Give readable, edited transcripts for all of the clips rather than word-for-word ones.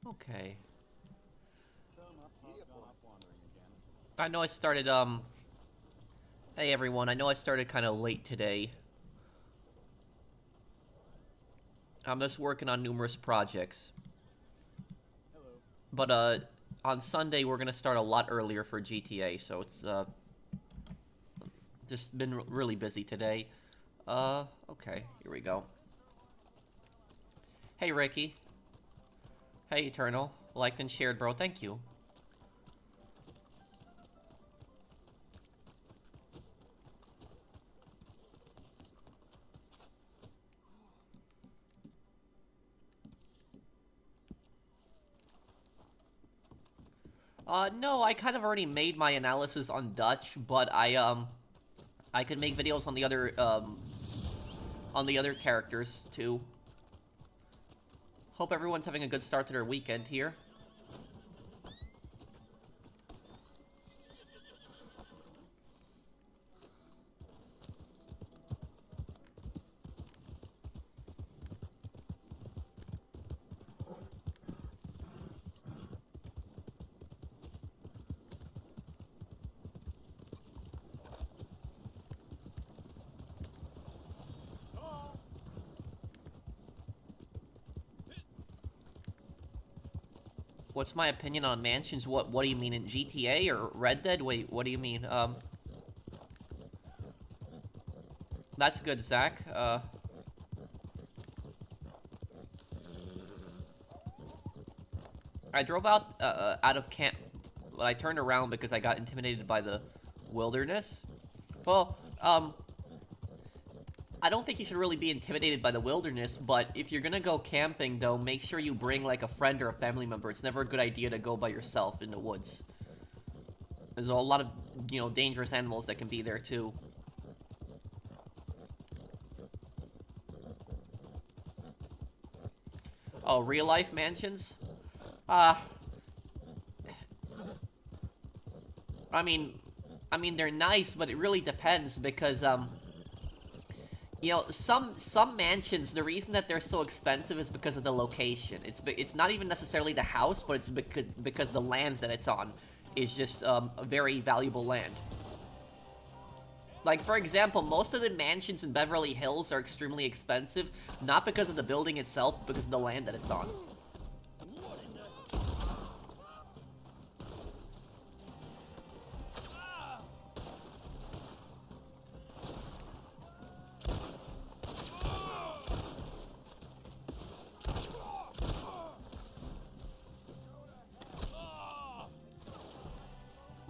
Okay. I know I started, Hey everyone, I know I started kind of late today. I'm just working on numerous projects. But, on Sunday we're gonna start a lot earlier for GTA, so it's, just been really busy today. Okay, here we go. Hey Ricky. Hey Eternal. Liked and shared, bro, thank you. No, I kind of already made my analysis on Dutch, but I could make videos on the other characters, too. Hope everyone's having a good start to their weekend here. What's my opinion on mansions? What do you mean, in GTA or Red Dead? Wait, what do you mean? That's good, Zach. I drove out of camp, but I turned around because I got intimidated by the wilderness. Well, I don't think you should really be intimidated by the wilderness, but if you're gonna go camping, though, make sure you bring, like, a friend or a family member. It's never a good idea to go by yourself in the woods. There's a lot of, you know, dangerous animals that can be there, too. Oh, real-life mansions? Uh... I mean... they're nice, but it really depends, because, you know, some mansions, the reason that they're so expensive is because of the location. It's not even necessarily the house, but it's because the land that it's on is just a very valuable land. Like, for example, most of the mansions in Beverly Hills are extremely expensive, not because of the building itself, but because of the land that it's on.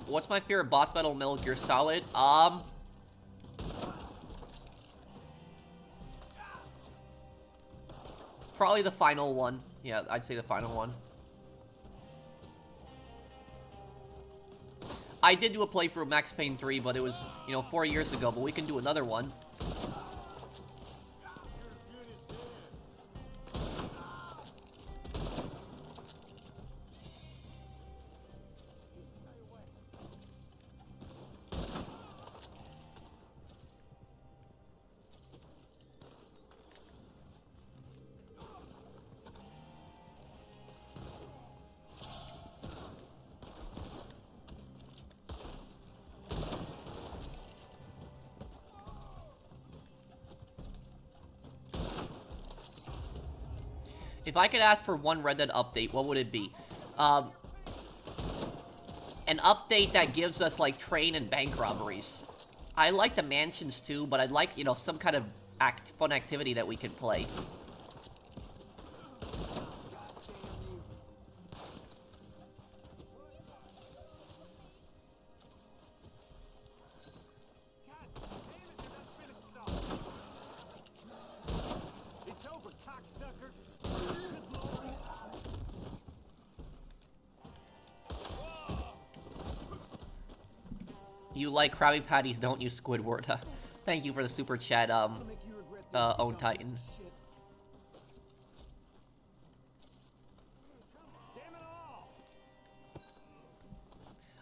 What's my favorite boss battle, Metal Gear Solid? Probably the final one. Yeah, I'd say the final one. I did do a playthrough of Max Payne 3, but it was, you know, 4 years ago, but we can do another one. If I could ask for one Red Dead update, what would it be? An update that gives us, like, train and bank robberies. I like the mansions, too, but I'd like, you know, some kind of fun activity that we can play. You like Krabby Patties, don't you, Squidward? Thank you for the super chat, Own Titan.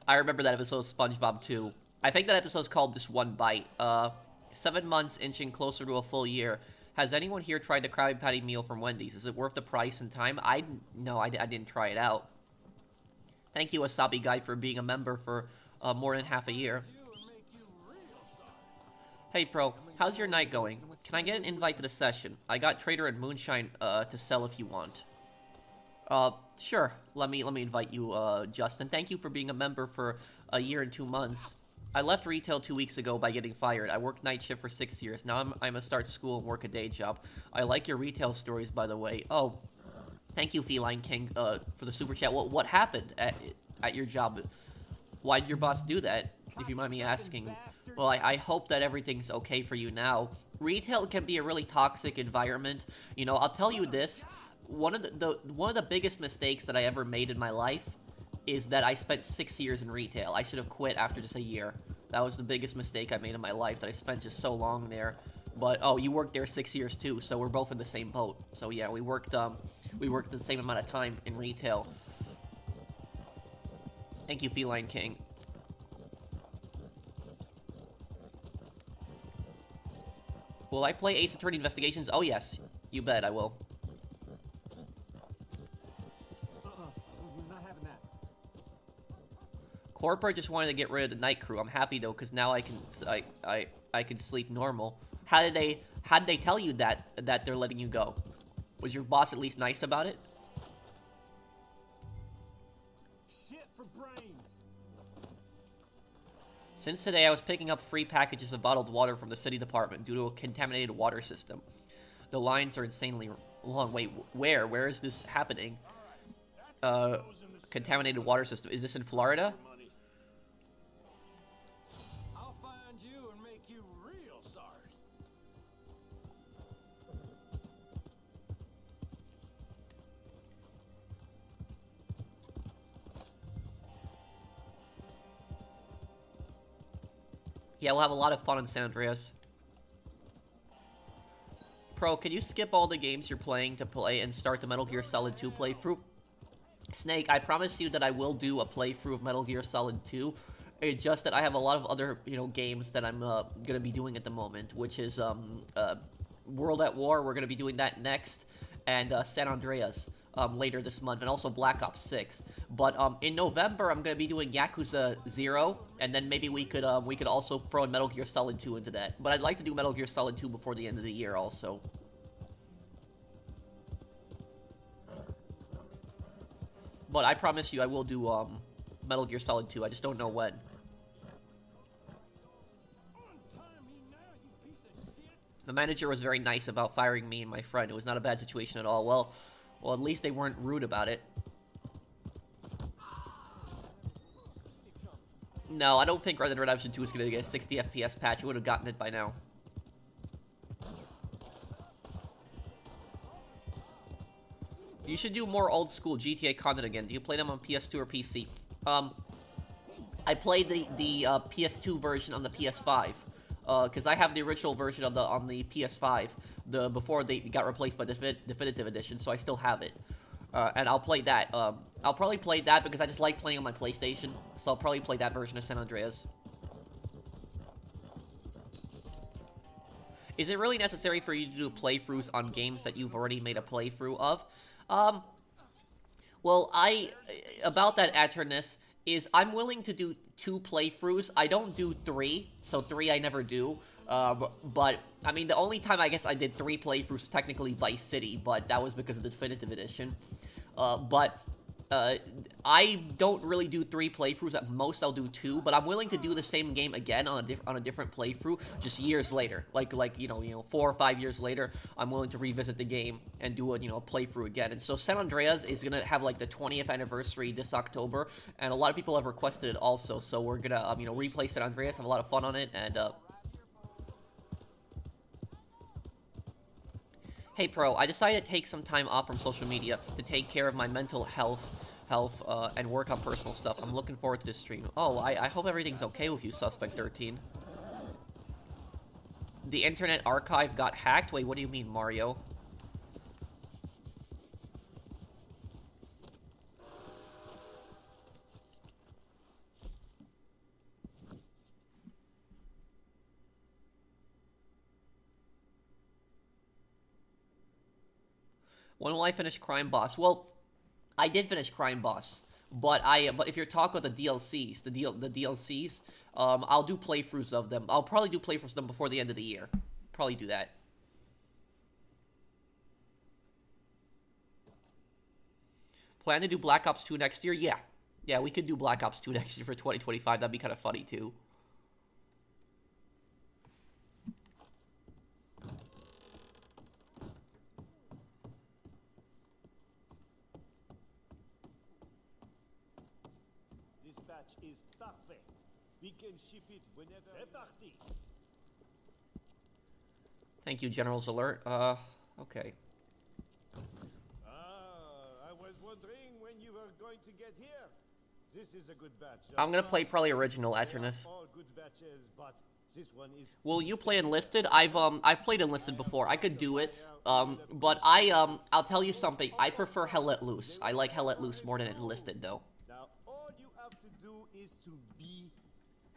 I remember that episode of SpongeBob, too. I think that episode's called Just One Bite. 7 months inching closer to a full year. Has anyone here tried the Krabby Patty meal from Wendy's? Is it worth the price and time? No, I didn't try it out. Thank you, Wasabi Guy, for being a member for more than half a year. Hey, Pro, how's your night going? Can I get an invite to the session? I got Trader and Moonshine to sell if you want. Sure. Let me invite you, Justin. Thank you for being a member for a year and 2 months. I left retail 2 weeks ago by getting fired. I worked night shift for 6 years. Now I'm gonna start school and work a day job. I like your retail stories, by the way. Oh, thank you, Feline King, for the super chat. What happened at your job? Why did your boss do that, if you mind me asking? Well, I hope that everything's okay for you now. Retail can be a really toxic environment. You know, I'll tell you this. One of the biggest mistakes that I ever made in my life is that I spent 6 years in retail. I should have quit after just a year. That was the biggest mistake I made in my life, that I spent just so long there. But, oh, you worked there 6 years too, so we're both in the same boat. So yeah, we worked the same amount of time in retail. Thank you, Feline King. Will I play Ace Attorney Investigations? Oh yes, you bet I will. Not having that. Corporate just wanted to get rid of the night crew. I'm happy though, because now I can sleep normal. How did they tell you that they're letting you go? Was your boss at least nice about it? Shit for brains. Since today, I was picking up free packages of bottled water from the city department due to a contaminated water system. The lines are insanely long. Wait, where? Where is this happening? Contaminated water system. Is this in Florida? I'll find you and make you real sorry. Yeah, we'll have a lot of fun in San Andreas. Pro, can you skip all the games you're playing to play and start the Metal Gear Solid 2 playthrough? Snake, I promise you that I will do a playthrough of Metal Gear Solid 2. It's just that I have a lot of other, games that I'm gonna be doing at the moment, which is World at War. We're gonna be doing that next, and San Andreas later this month, and also Black Ops 6. But in November, I'm gonna be doing Yakuza 0, and then maybe we could also throw in Metal Gear Solid 2 into that. But I'd like to do Metal Gear Solid 2 before the end of the year, also. But I promise you, I will do Metal Gear Solid 2. I just don't know when. The manager was very nice about firing me and my friend. It was not a bad situation at all. Well, at least they weren't rude about it. No, I don't think Red Dead Redemption 2 is going to get a 60 FPS patch. It would have gotten it by now. You should do more old school GTA content again. Do you play them on PS2 or PC? I played the PS2 version on the PS5. Because I have the original version on the PS5, before they got replaced by Definitive Edition, so I still have it. And I'll play that. I'll probably play that because I just like playing on my PlayStation, so I'll probably play that version of San Andreas. Is it really necessary for you to do playthroughs on games that you've already made a playthrough of? Well, about that, Aternus, is I'm willing to do 2 playthroughs. I don't do 3, so 3 I never do. But, I mean, the only time I guess I did 3 playthroughs is technically Vice City, but that was because of the Definitive Edition. I don't really do 3 playthroughs. At most, I'll do 2, but I'm willing to do the same game again on a different playthrough, just years later. Like 4 or 5 years later, I'm willing to revisit the game and do a playthrough again. And so San Andreas is gonna have like the 20th anniversary this October, and a lot of people have requested it also. So we're gonna replay San Andreas, have a lot of fun on it, and Hey Pro, I decided to take some time off from social media to take care of my mental health, and work on personal stuff. I'm looking forward to this stream. Oh, I hope everything's okay with you, Suspect 13. The Internet Archive got hacked? Wait, what do you mean, Mario? When will I finish Crime Boss? Well, I did finish Crime Boss, but if you're talking about the DLCs, the DLCs, I'll do playthroughs of them. I'll probably do playthroughs of them before the end of the year. Probably do that. Plan to do Black Ops 2 next year? Yeah. Yeah, we could do Black Ops 2 next year for 2025. That'd be kind of funny, too. This batch is parfait. We can ship it whenever. C'est parti. Thank you, General's Alert. Okay. I was wondering when you were going to get here. This is a good batch. I'm gonna play probably original They are Eternus. all good batches, but this one is. Will you play Enlisted? I've played Enlisted before. I could do it. But I'll tell you something. I prefer Hell Let Loose. I like Hell Let Loose more than Enlisted, though. Now all you have to do is to be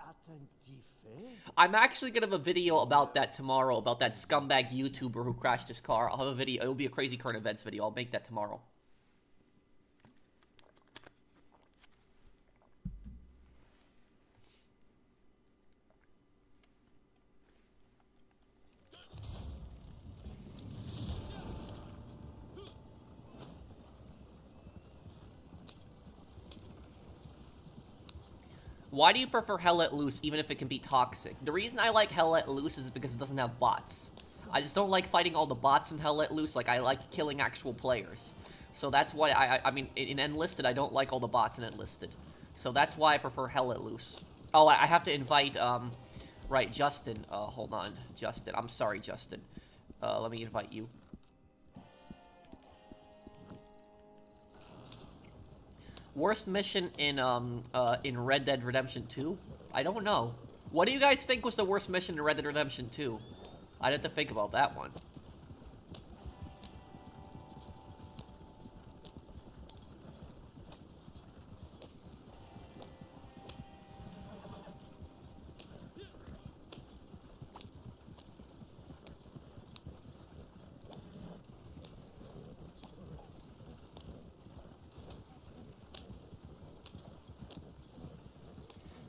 attentif. Eh? I'm actually gonna have a video about that tomorrow, about that scumbag YouTuber who crashed his car. I'll have a video. It'll be a crazy current events video. I'll make that tomorrow. Why do you prefer Hell Let Loose, even if it can be toxic? The reason I like Hell Let Loose is because it doesn't have bots. I just don't like fighting all the bots in Hell Let Loose. Like, I like killing actual players. So that's why I mean, in Enlisted, I don't like all the bots in Enlisted. So that's why I prefer Hell Let Loose. Oh, I have to invite, right, Justin. Hold on, Justin. I'm sorry, Justin. Let me invite you. Worst mission in Red Dead Redemption 2? I don't know. What do you guys think was the worst mission in Red Dead Redemption 2? I'd have to think about that one.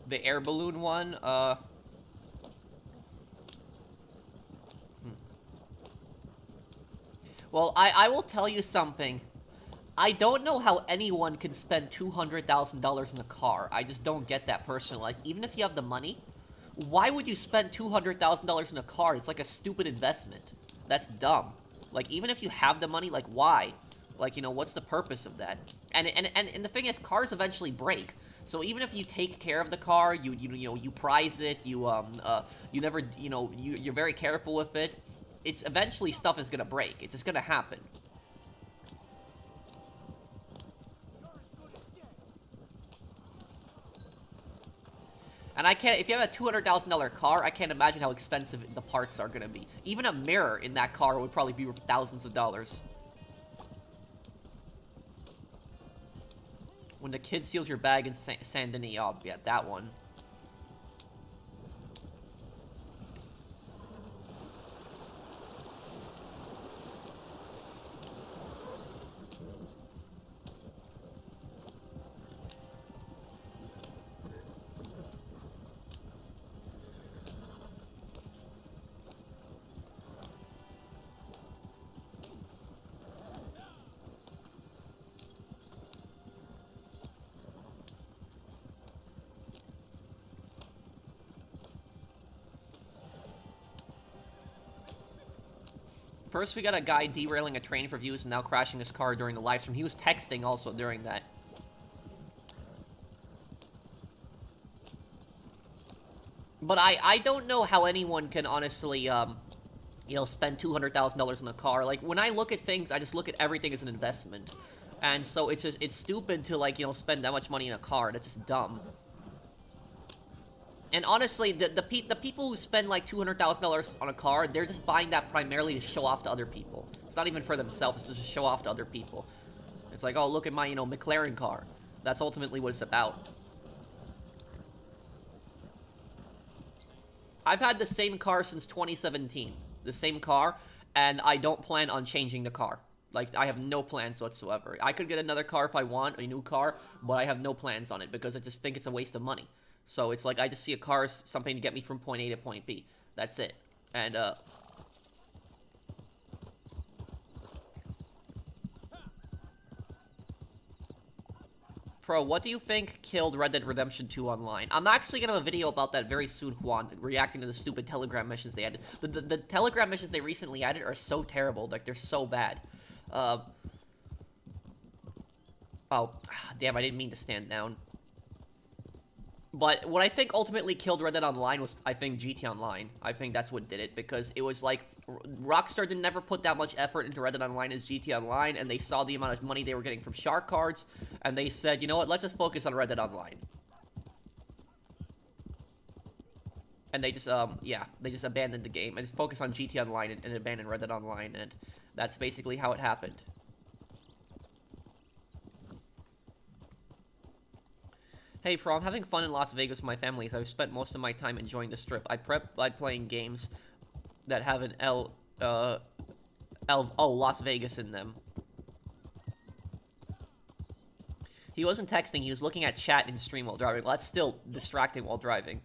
The air balloon one, Well, I will tell you something. I don't know how anyone can spend $200,000 in a car. I just don't get that personally. Like, even if you have the money, why would you spend $200,000 in a car? It's like a stupid investment. That's dumb. Like, even if you have the money, like, why? Like, you know, what's the purpose of that? And the thing is, cars eventually break. So even if you take care of the car, you prize it, you never, you're very careful with it, it's eventually stuff is gonna break. It's just gonna happen. And I can't, if you have a $200,000 car, I can't imagine how expensive the parts are gonna be. Even a mirror in that car would probably be worth thousands of dollars. When the kid steals your bag in Saint Denis, oh, yeah, that one. First, we got a guy derailing a train for views and now crashing his car during the live stream. He was texting also during that. But I don't know how anyone can honestly, spend $200,000 on a car. Like, when I look at things, I just look at everything as an investment. And so it's stupid to, like, spend that much money in a car. That's just dumb. And honestly, the people who spend like $200,000 on a car, they're just buying that primarily to show off to other people. It's not even for themselves, it's just to show off to other people. It's like, oh, look at my, McLaren car. That's ultimately what it's about. I've had the same car since 2017. The same car, and I don't plan on changing the car. Like, I have no plans whatsoever. I could get another car if I want, a new car, but I have no plans on it because I just think it's a waste of money. So it's like I just see a car as something to get me from point A to point B. That's it. And, Pro, what do you think killed Red Dead Redemption 2 online? I'm actually gonna have a video about that very soon, Juan, reacting to the stupid Telegram missions they added. The Telegram missions they recently added are so terrible. Like, they're so bad. Oh, damn, I didn't mean to stand down. But what I think ultimately killed Red Dead Online was, I think, GT Online. I think that's what did it, because it was like, Rockstar didn't never put that much effort into Red Dead Online as GT Online, and they saw the amount of money they were getting from shark cards, and they said, you know what, let's just focus on Red Dead Online. And they just, yeah, they just abandoned the game, and just focused on GT Online and abandoned Red Dead Online, and that's basically how it happened. Hey, Pro, I'm having fun in Las Vegas with my family, as I've spent most of my time enjoying the Strip. I prep by playing games that have an Las Vegas in them. He wasn't texting, he was looking at chat in stream while driving. Well, that's still distracting while driving.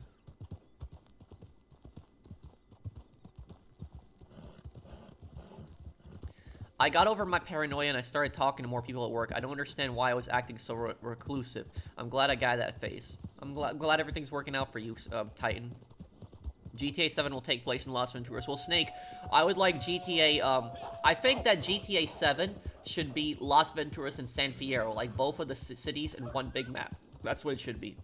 I got over my paranoia and I started talking to more people at work. I don't understand why I was acting so reclusive. I'm glad I got that phase. I'm glad everything's working out for you, Titan. GTA 7 will take place in Las Venturas. Well, Snake, I would like GTA, I think that GTA 7 should be Las Venturas and San Fierro, like both of the cities in one big map. That's what it should be.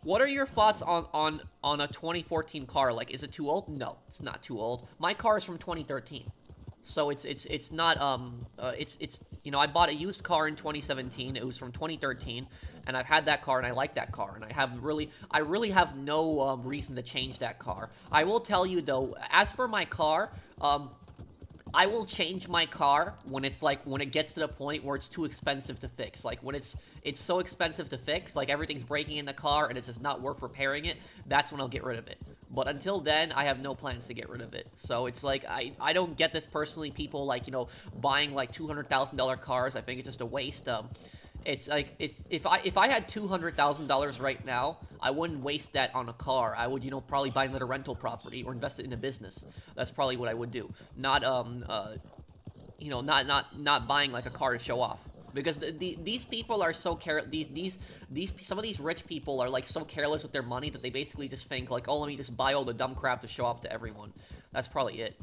What are your thoughts on a 2014 car? Like, is it too old? No, it's not too old. My car is from 2013. So it's not, you know, I bought a used car in 2017. It was from 2013, and I've had that car, and I like that car, and I really have no reason to change that car. I will tell you, though, as for my car, I will change my car when it gets to the point where it's too expensive to fix. Like, when it's so expensive to fix, like everything's breaking in the car and it's just not worth repairing it, that's when I'll get rid of it. But until then, I have no plans to get rid of it. So it's like, I don't get this personally. People, like, you know, buying like $200,000 cars, I think it's just a waste. It's like, if I had $200,000 right now, I wouldn't waste that on a car. I would, you know, probably buy another rental property or invest it in a business. That's probably what I would do. Not, you know, not buying like a car to show off. Because these people are so some of these rich people are like so careless with their money that they basically just think like, oh, let me just buy all the dumb crap to show off to everyone. That's probably it.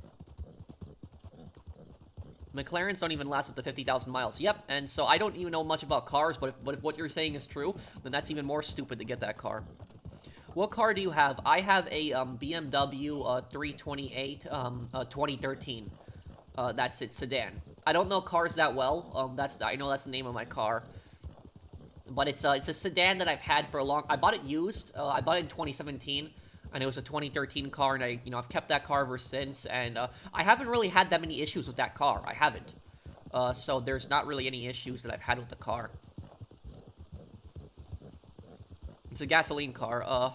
McLarens don't even last up to 50,000 miles. Yep, and so I don't even know much about cars, but if what you're saying is true, then that's even more stupid to get that car. What car do you have? I have a BMW 328 2013. That's it, sedan. I don't know cars that well. I know that's the name of my car. But it's a sedan that I've had for a long... I bought it used. I bought it in 2017. And it was a 2013 car, and I've kept that car ever since, and I haven't really had that many issues with that car. I haven't. So there's not really any issues that I've had with the car. It's a gasoline car.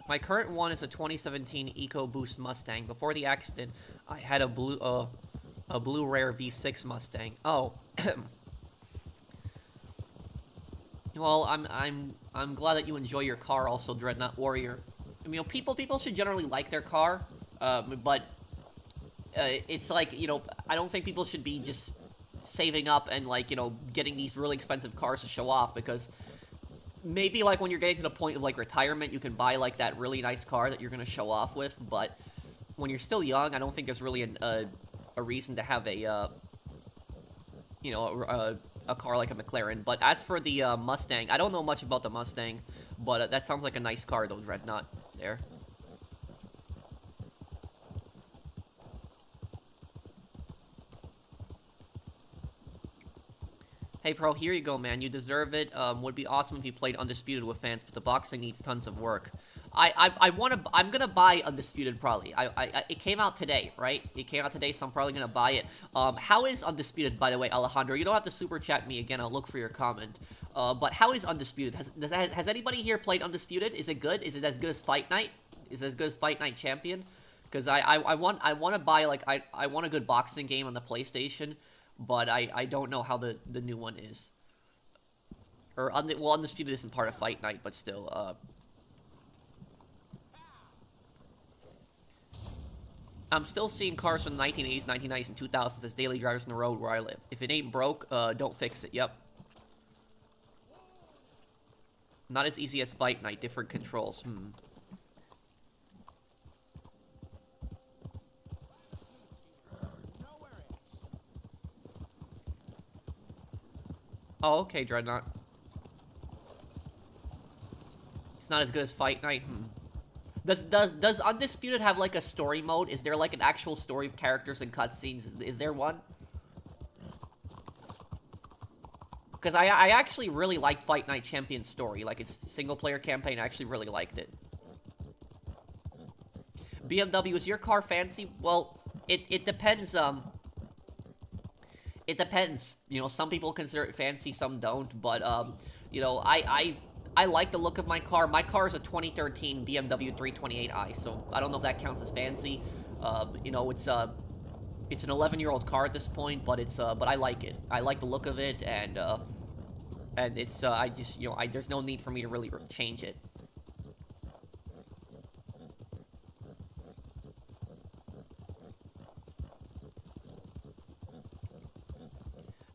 My current one is a 2017 EcoBoost Mustang. Before the accident, I had a blue rare V6 Mustang. Oh. Well, I'm glad that you enjoy your car also, Dreadnought Warrior. I mean, you know, people should generally like their car, but it's like, you know, I don't think people should be just saving up and, like, you know, getting these really expensive cars to show off, because maybe, like, when you're getting to the point of, like, retirement, you can buy, like, that really nice car that you're going to show off with, but when you're still young, I don't think there's really a reason to have a, you know, a car like a McLaren. But as for the Mustang, I don't know much about the Mustang, but that sounds like a nice car, though, Dreadnought, there. Hey, Pro, here you go, man. You deserve it. Would be awesome if you played Undisputed with fans, but the boxing needs tons of work. I'm gonna buy Undisputed, probably. It came out today, right? It came out today, so I'm probably gonna buy it. How is Undisputed, by the way, Alejandro? You don't have to super chat me again. I'll look for your comment. But how is Undisputed? Has anybody here played Undisputed? Is it good? Is it as good as Fight Night? is as good as Fight Night Champion, because I want to buy like I want a good boxing game on the PlayStation, but I don't know how the new one is. Or well, Undisputed isn't part of Fight Night, but still. I'm still seeing cars from the 1980s, 1990s, and 2000s as daily drivers on the road where I live. If it ain't broke, don't fix it. Yep. Not as easy as Fight Night, different controls. Oh, okay, Dreadnought. It's not as good as Fight Night. Does Undisputed have like a story mode? Is there like an actual story of characters and cutscenes? Is there one? Because I actually really liked Fight Night Champion's story. Like, its single-player campaign, I actually really liked it. BMW, is your car fancy? Well, it depends, it depends. You know, some people consider it fancy, some don't. But, you know, I like the look of my car. My car is a 2013 BMW 328i, so I don't know if that counts as fancy. You know, it's an 11-year-old car at this point, but but I like it. I like the look of it, and it's, I just, you know, there's no need for me to really change it.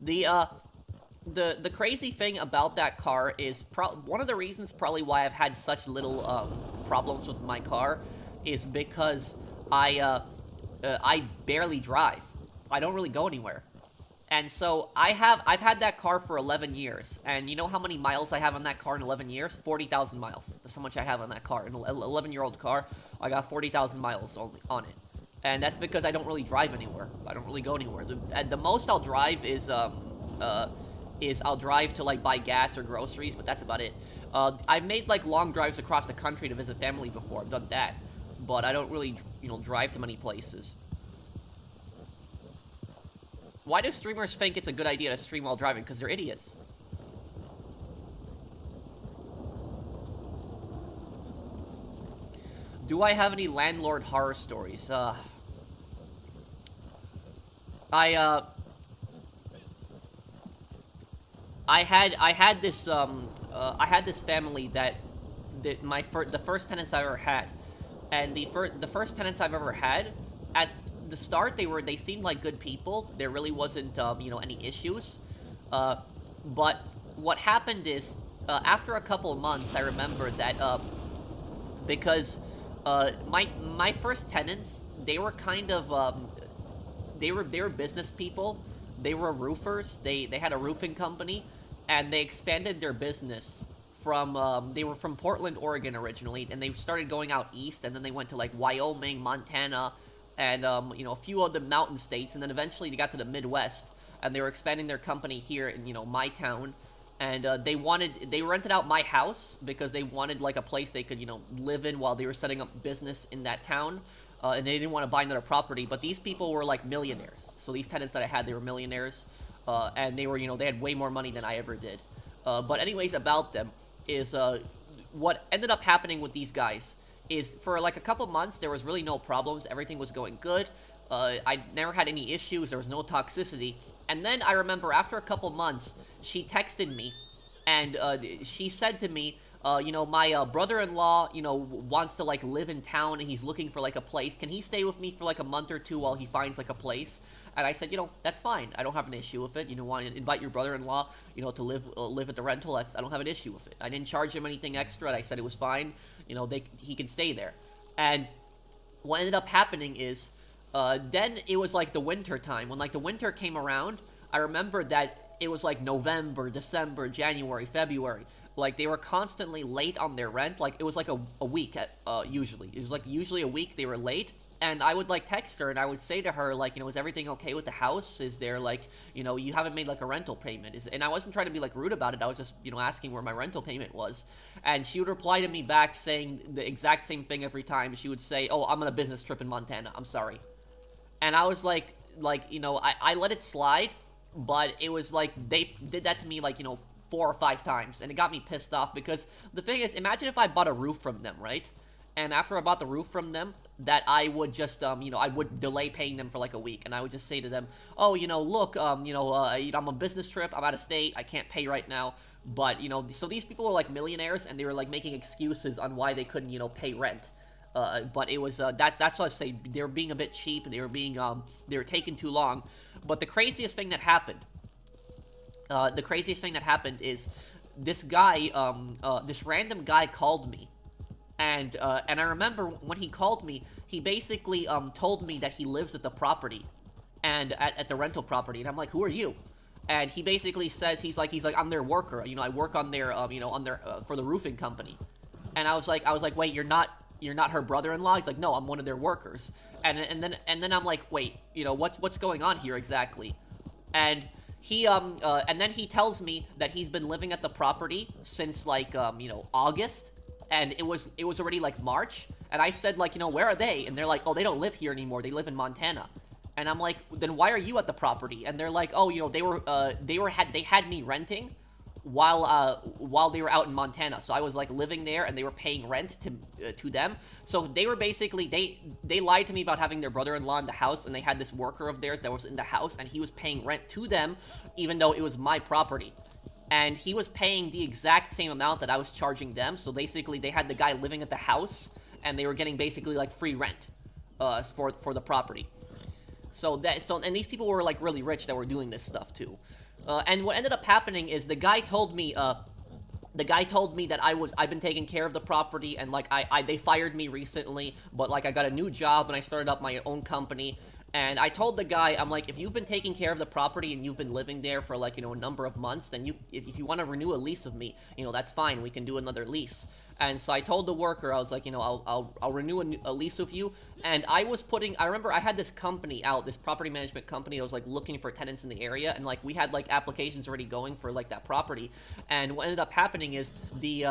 The crazy thing about that car is one of the reasons probably why I've had such little problems with my car is because I barely drive. I don't really go anywhere. And so I've had that car for 11 years. And you know how many miles I have on that car in 11 years? 40,000 miles. That's how much I have on that car. An 11-year-old car, I got 40,000 miles on it. And that's because I don't really drive anywhere. I don't really go anywhere. The most I'll drive is I'll drive to like buy gas or groceries, but that's about it. I've made like long drives across the country to visit family before. I've done that, but I don't really, you know, drive to many places. Why do streamers think it's a good idea to stream while driving? Because they're idiots. Do I have any landlord horror stories? I had this family that the first tenants I ever had, and the first tenants I've ever had, at the start they seemed like good people. There really wasn't you know, any issues, but what happened is after a couple of months I remembered that because my first tenants, they were kind of they were business people. They were roofers. They had a roofing company, and they expanded their business from they were from Portland, Oregon originally, and they started going out east, and then they went to like Wyoming, Montana, and you know, a few of the mountain states, and then eventually they got to the Midwest, and they were expanding their company here in, you know, my town, and they rented out my house because they wanted like a place they could, you know, live in while they were setting up business in that town. And they didn't want to buy another property, but these people were like millionaires. So these tenants that I had, they were millionaires, and they were, you know, they had way more money than I ever did. But anyways, about them is what ended up happening with these guys is for like a couple months there was really no problems. Everything was going good. I never had any issues. There was no toxicity. And then I remember after a couple months, she texted me, and she said to me, you know, my brother-in-law, you know, wants to like live in town, and he's looking for like a place. Can he stay with me for like a month or two while he finds like a place? And I said, you know, that's fine. I don't have an issue with it. You know, want to invite your brother-in-law, you know, to live at the rental? I don't have an issue with it. I didn't charge him anything extra. And I said it was fine. You know, he can stay there. And what ended up happening is, then it was like the winter time. When like the winter came around, I remember that it was like November, December, January, February. Like, they were constantly late on their rent. Like, it was like a week, usually. It was like usually a week they were late. And I would, like, text her, and I would say to her, like, you know, is everything okay with the house? Is there, like, you know, you haven't made, like, a rental payment? And I wasn't trying to be, like, rude about it. I was just, you know, asking where my rental payment was. And she would reply to me back saying the exact same thing every time. She would say, oh, I'm on a business trip in Montana. I'm sorry. And I was like, you know, I let it slide. But it was like, they did that to me, like, you know, 4 or 5 times, and it got me pissed off, because the thing is, imagine if I bought a roof from them, right? and after I bought the roof from them, that I would just, I would delay paying them for like a week, and I would just say to them, oh, look, I'm on a business trip, I'm out of state, I can't pay right now, but, so these people were like millionaires, and they were like making excuses on why they couldn't, pay rent. But it was, that's what I say, they were being a bit cheap, they were taking too long. But the craziest thing that happened is this guy, this random guy called me. And I remember when he called me, he basically, told me that he lives at the property, and at the rental property, and I'm like, who are you? And he basically says, he's like, I'm their worker, I work on their, for the roofing company. And I was like, wait, you're not her brother-in-law? He's like, no, I'm one of their workers. And then I'm like, wait, what's going on here exactly? And he, and then he tells me that he's been living at the property since, like, August, and it was already, like, March, and I said, like, where are they? And they're like, oh, they don't live here anymore, they live in Montana. And I'm like, then why are you at the property? And they're like, oh, they had me renting while they were out in Montana. So I was like living there, and they were paying rent to them. So they were basically, they lied to me about having their brother-in-law in the house, and they had this worker of theirs that was in the house, and he was paying rent to them, even though it was my property. And he was paying the exact same amount that I was charging them. So basically, they had the guy living at the house, and they were getting basically like free rent for the property. And these people were like really rich that were doing this stuff too. And what ended up happening is the guy told me that I've been taking care of the property, and like they fired me recently, but like I got a new job and I started up my own company. And I told the guy, I'm like, if you've been taking care of the property and you've been living there for like, a number of months, then if you want to renew a lease of me, that's fine. We can do another lease. And so I told the worker, I was like, I'll renew a lease with you. And I remember I had this company out, this property management company. I was like looking for tenants in the area, and like we had like applications already going for like that property. And what ended up happening is the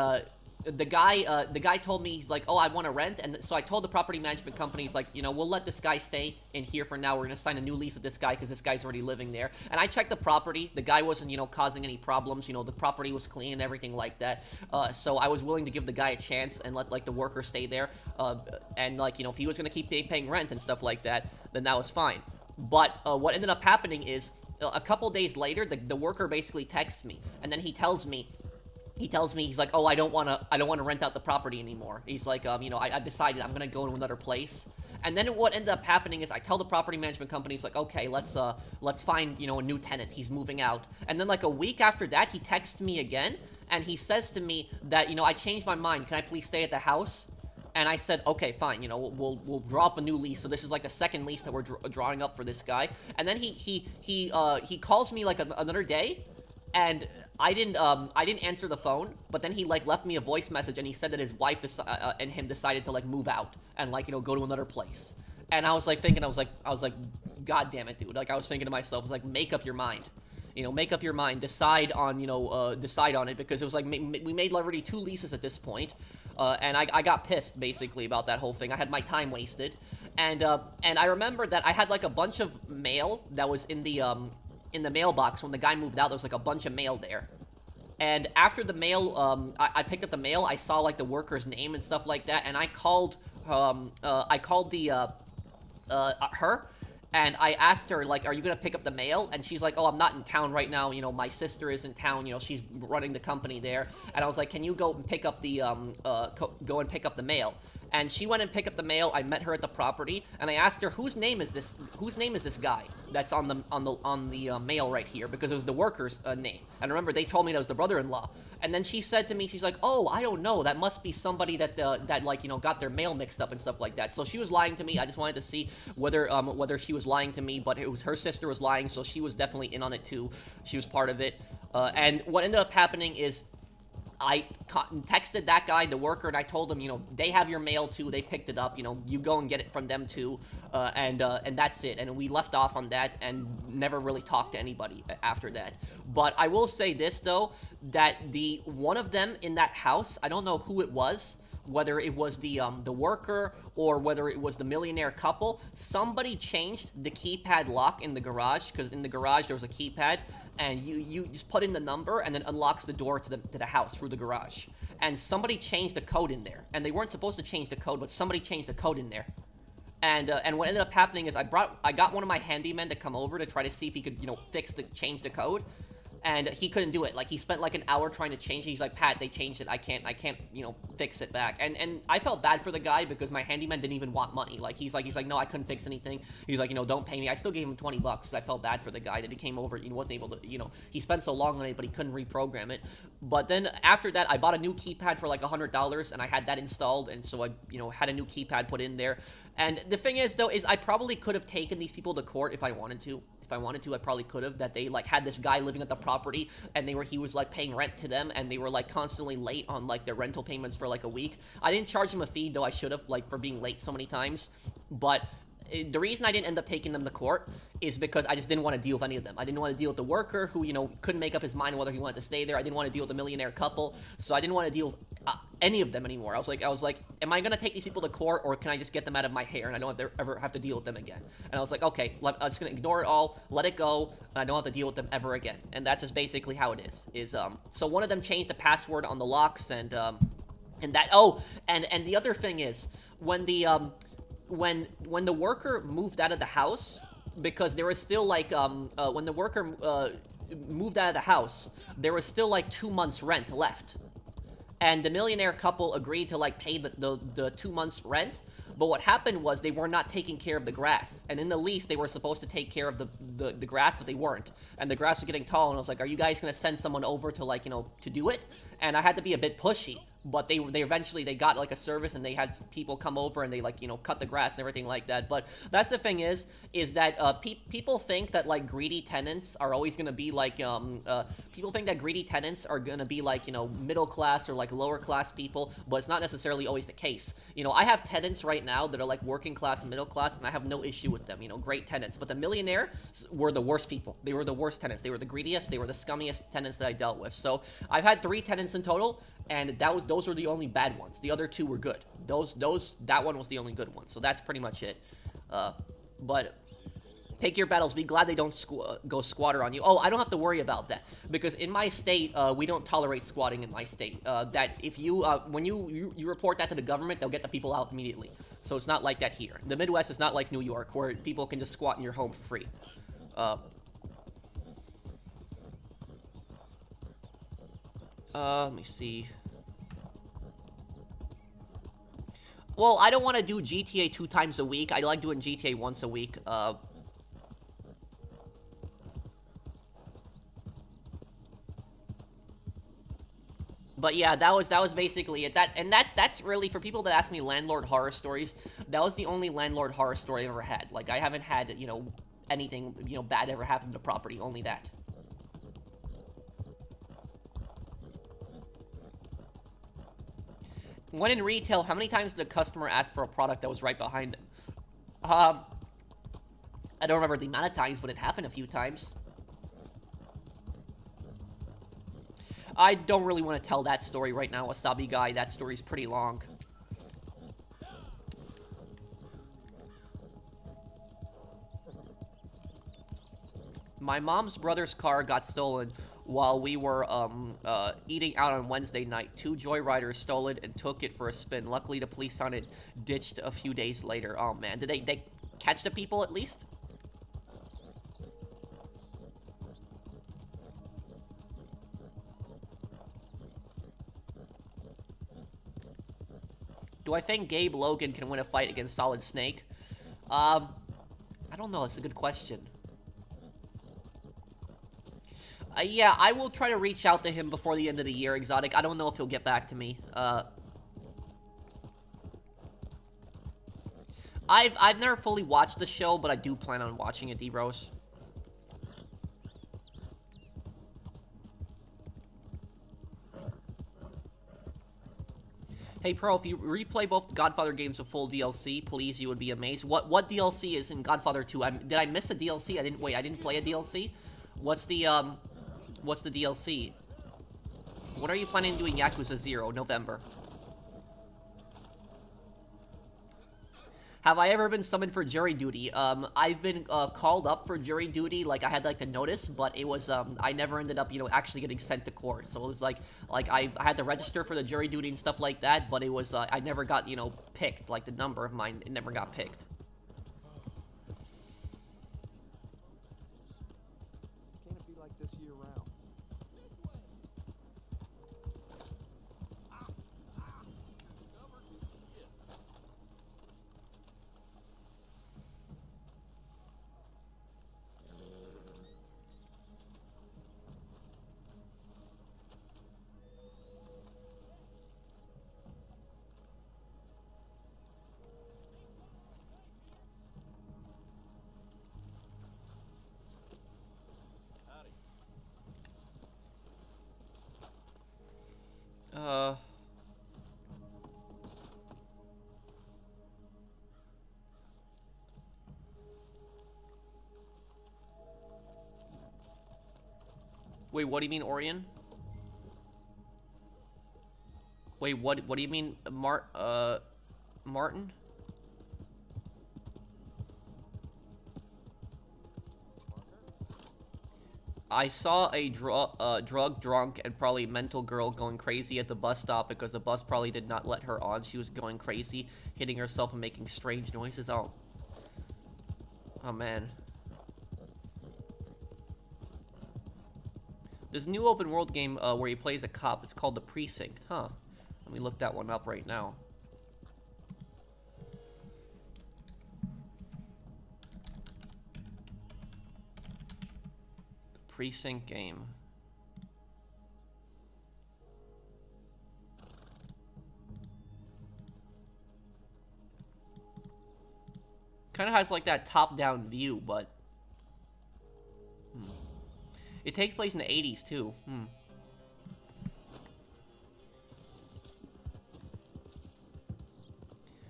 guy told me, he's like, oh, I want to rent. And so I told the property management company, he's like, we'll let this guy stay in here for now. We're going to sign a new lease with this guy because this guy's already living there. And I checked the property. The guy wasn't, causing any problems. The property was clean and everything like that. So I was willing to give the guy a chance and let, like, the worker stay there. And, like, if he was going to keep paying rent and stuff like that, then that was fine. But what ended up happening is a couple days later, the worker basically texts me. And then he tells me, he's like, oh, I don't want to rent out the property anymore. He's like, I decided I'm going to go to another place. And then what ended up happening is I tell the property management company, he's like, okay, let's find, a new tenant. He's moving out. And then like a week after that, he texts me again, and he says to me that, I changed my mind. Can I please stay at the house? And I said, okay, fine, we'll draw up a new lease. So this is like the second lease that we're drawing up for this guy. And then he calls me like another day, and I didn't answer the phone, but then he like left me a voice message, and he said that his wife and him decided to like move out and like go to another place. And I was like thinking, I was like, God damn it, dude! Like I was thinking to myself, I was like, make up your mind, make up your mind, decide on it, because it was like we made already 2 leases at this point, and I got pissed basically about that whole thing. I had my time wasted, and I remember that I had like a bunch of mail that was in the mailbox when the guy moved out. There was like a bunch of mail there. And after the mail, I picked up the mail, I saw like the worker's name and stuff like that, and I called her, and I asked her, like, are you gonna pick up the mail? And she's like, oh, I'm not in town right now, my sister is in town, she's running the company there. And I was like, can you go and pick up the mail? And she went and picked up the mail. I met her at the property, and I asked her, whose name is this guy that's on the mail right here? Because it was the worker's name. And remember, they told me that was the brother-in-law. And then she said to me, she's like, oh, I don't know. That must be somebody that got their mail mixed up and stuff like that. So she was lying to me. I just wanted to see whether she was lying to me, but it was her sister was lying, so she was definitely in on it too. She was part of it. And what ended up happening is, I texted that guy, the worker, and I told him, they have your mail too. They picked it up. You go and get it from them too, and that's it. And we left off on that and never really talked to anybody after that. But I will say this though, that one of them in that house, I don't know who it was, whether it was the worker or whether it was the millionaire couple. Somebody changed the keypad lock in the garage, because in the garage there was a keypad. And you just put in the number, and then unlocks the door to the house through the garage. and somebody changed the code in there. And they weren't supposed to change the code, but somebody changed the code in there. And what ended up happening is I got one of my handymen to come over to try to see if he could, change the code. And he couldn't do it. Like, he spent like an hour trying to change it. He's like, Pat, they changed it. I can't, fix it back. And I felt bad for the guy because my handyman didn't even want money. Like, he's like, no, I couldn't fix anything. He's like, don't pay me. I still gave him $20. I felt bad for the guy that he came over, wasn't able to, he spent so long on it, but he couldn't reprogram it. But then after that, I bought a new keypad for like $100, and I had that installed. And so I, had a new keypad put in there. And the thing is, though, is I probably could have taken these people to court if I wanted to. If I wanted to, I probably could have. That they, like, had this guy living at the property, and he was, like, paying rent to them, and they were, like, constantly late on, like, their rental payments for, like, a week. I didn't charge him a fee, though I should have, like, for being late so many times. But the reason I didn't end up taking them to court is because I just didn't want to deal with any of them. I didn't want to deal with the worker who, couldn't make up his mind whether he wanted to stay there. I didn't want to deal with the millionaire couple, so I didn't want to deal with any of them anymore. I was like, am I going to take these people to court, or can I just get them out of my hair and I don't ever have to deal with them again? And I was like, okay, I'm just going to ignore it all, let it go, and I don't have to deal with them ever again. And that's just basically how it is. So one of them changed the password on the locks, and that, and the other thing is, when the worker moved out of the house, because there was still, like, when the worker moved out of the house, there was still, like, 2 months rent left. And the millionaire couple agreed to, like, pay the 2 months rent. But what happened was they were not taking care of the grass. And in the lease, they were supposed to take care of the grass, but they weren't. And the grass was getting tall, and I was like, are you guys going to send someone over to, like, to do it? And I had to be a bit pushy. But they eventually got, like, a service, and they had people come over, and they, like, cut the grass and everything like that. But that's the thing is that people think that, like, greedy tenants are always going to be, like, people think that greedy tenants are going to be, like, middle class or, like, lower class people, but it's not necessarily always the case. I have tenants right now that are, like, working class and middle class, and I have no issue with them, great tenants. But the millionaires were the worst people. They were the worst tenants. They were the greediest. They were the scummiest tenants that I dealt with. So I've had 3 tenants in total, and those were the only bad ones. The other 2 were good. That one was the only good one. So that's pretty much it. But pick your battles. Be glad they don't go squatter on you. Oh, I don't have to worry about that, because in my state, we don't tolerate squatting in my state. That if you, when you report that to the government, they'll get the people out immediately. So it's not like that here. The Midwest is not like New York, where people can just squat in your home for free. Let me see. Well, I don't want to do GTA 2 times a week. I like doing GTA once a week. But yeah, that was basically it. That's really, for people that ask me landlord horror stories, that was the only landlord horror story I've ever had. Like, I haven't had, anything, bad ever happen to the property, only that. When in retail, how many times did a customer ask for a product that was right behind them? I don't remember the amount of times, but it happened a few times. I don't really want to tell that story right now, Wasabi Guy. That story's pretty long. My mom's brother's car got stolen while we were eating out on Wednesday night. 2 joyriders stole it and took it for a spin. Luckily, the police found it ditched a few days later. Oh, man. Did they catch the people, at least? Do I think Gabe Logan can win a fight against Solid Snake? I don't know. That's a good question. Yeah, I will try to reach out to him before the end of the year, Exotic. I don't know if he'll get back to me. I've never fully watched the show, but I do plan on watching it, D-Rose. Hey, Pro, if you replay both Godfather games with full DLC, please, you would be amazed. What DLC is in Godfather 2? Did I miss a DLC? I didn't play a DLC? What's the DLC? What are you planning on doing Yakuza 0, November? Have I ever been summoned for jury duty? I've been called up for jury duty. Like I had like the notice, but it was I never ended up actually getting sent to court. So it was like I had to register for the jury duty and stuff like that, but it was I never got picked. Like the number of mine, it never got picked. Can't it be like this year round? Uh. Wait, what do you mean, Orion? Wait, what do you mean, Martin? I saw a drug drunk and probably mental girl going crazy at the bus stop because the bus probably did not let her on. She was going crazy, hitting herself and making strange noises. Oh man. This new open world game where he plays a cop, it's called The Precinct. Huh. Let me look that one up right now. Precinct game. Kind of has like that top-down view, but it takes place in the 80s too.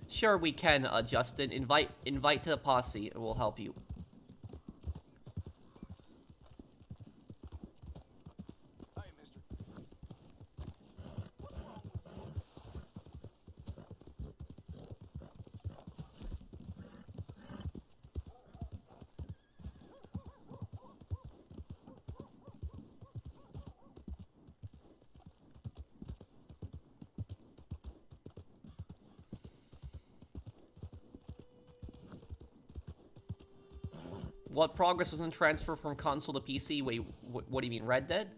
Sure, we can, Justin. Invite to the posse. It will help you. What progress was in transfer from console to PC? Wait, what do you mean, Red Dead?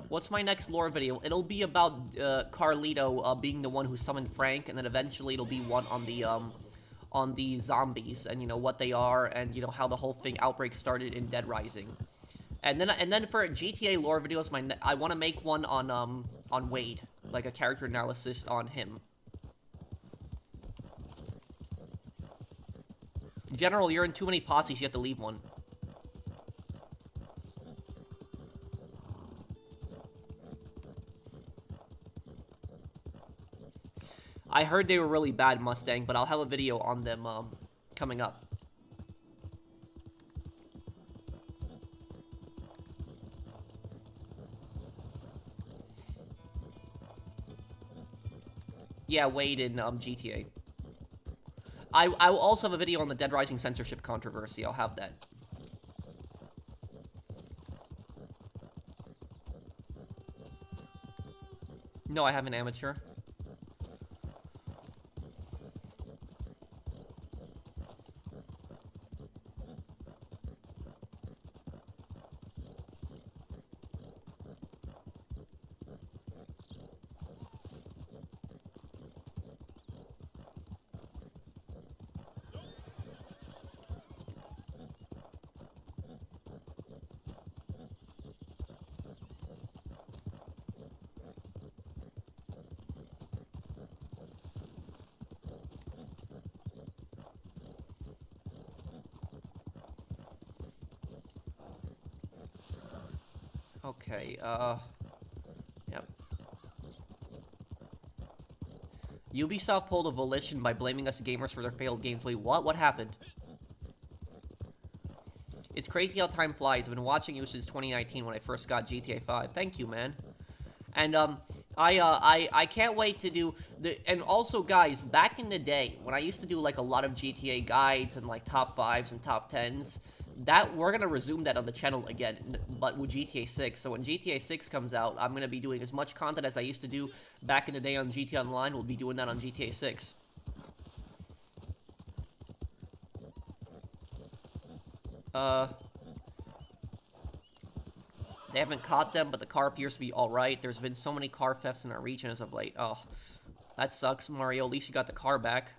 What's my next lore video? It'll be about Carlito being the one who summoned Frank, and then eventually it'll be one on the zombies and what they are and how the whole outbreak started in Dead Rising. And then for GTA lore videos, I want to make one on Wade, like a character analysis on him. General, you're in too many posses, you have to leave one. I heard they were really bad, Mustang, but I'll have a video on them coming up. Yeah, Wade in GTA. I will also have a video on the Dead Rising censorship controversy. I'll have that. No, I have an amateur. Okay, yep. Ubisoft pulled a Volition by blaming us gamers for their failed gameplay. What? What happened? It's crazy how time flies. I've been watching you since 2019 when I first got GTA 5. Thank you, man. And, I can't wait to do the, and also guys, back in the day when I used to do like a lot of GTA guides and like top 5s and top 10s, that we're gonna resume that on the channel again, but with GTA 6. So when GTA 6 comes out, I'm gonna be doing as much content as I used to do back in the day on GTA Online. We'll be doing that on GTA 6. They haven't caught them, but the car appears to be alright. There's been so many car thefts in our region as of late. Oh, that sucks, Mario. At least you got the car back.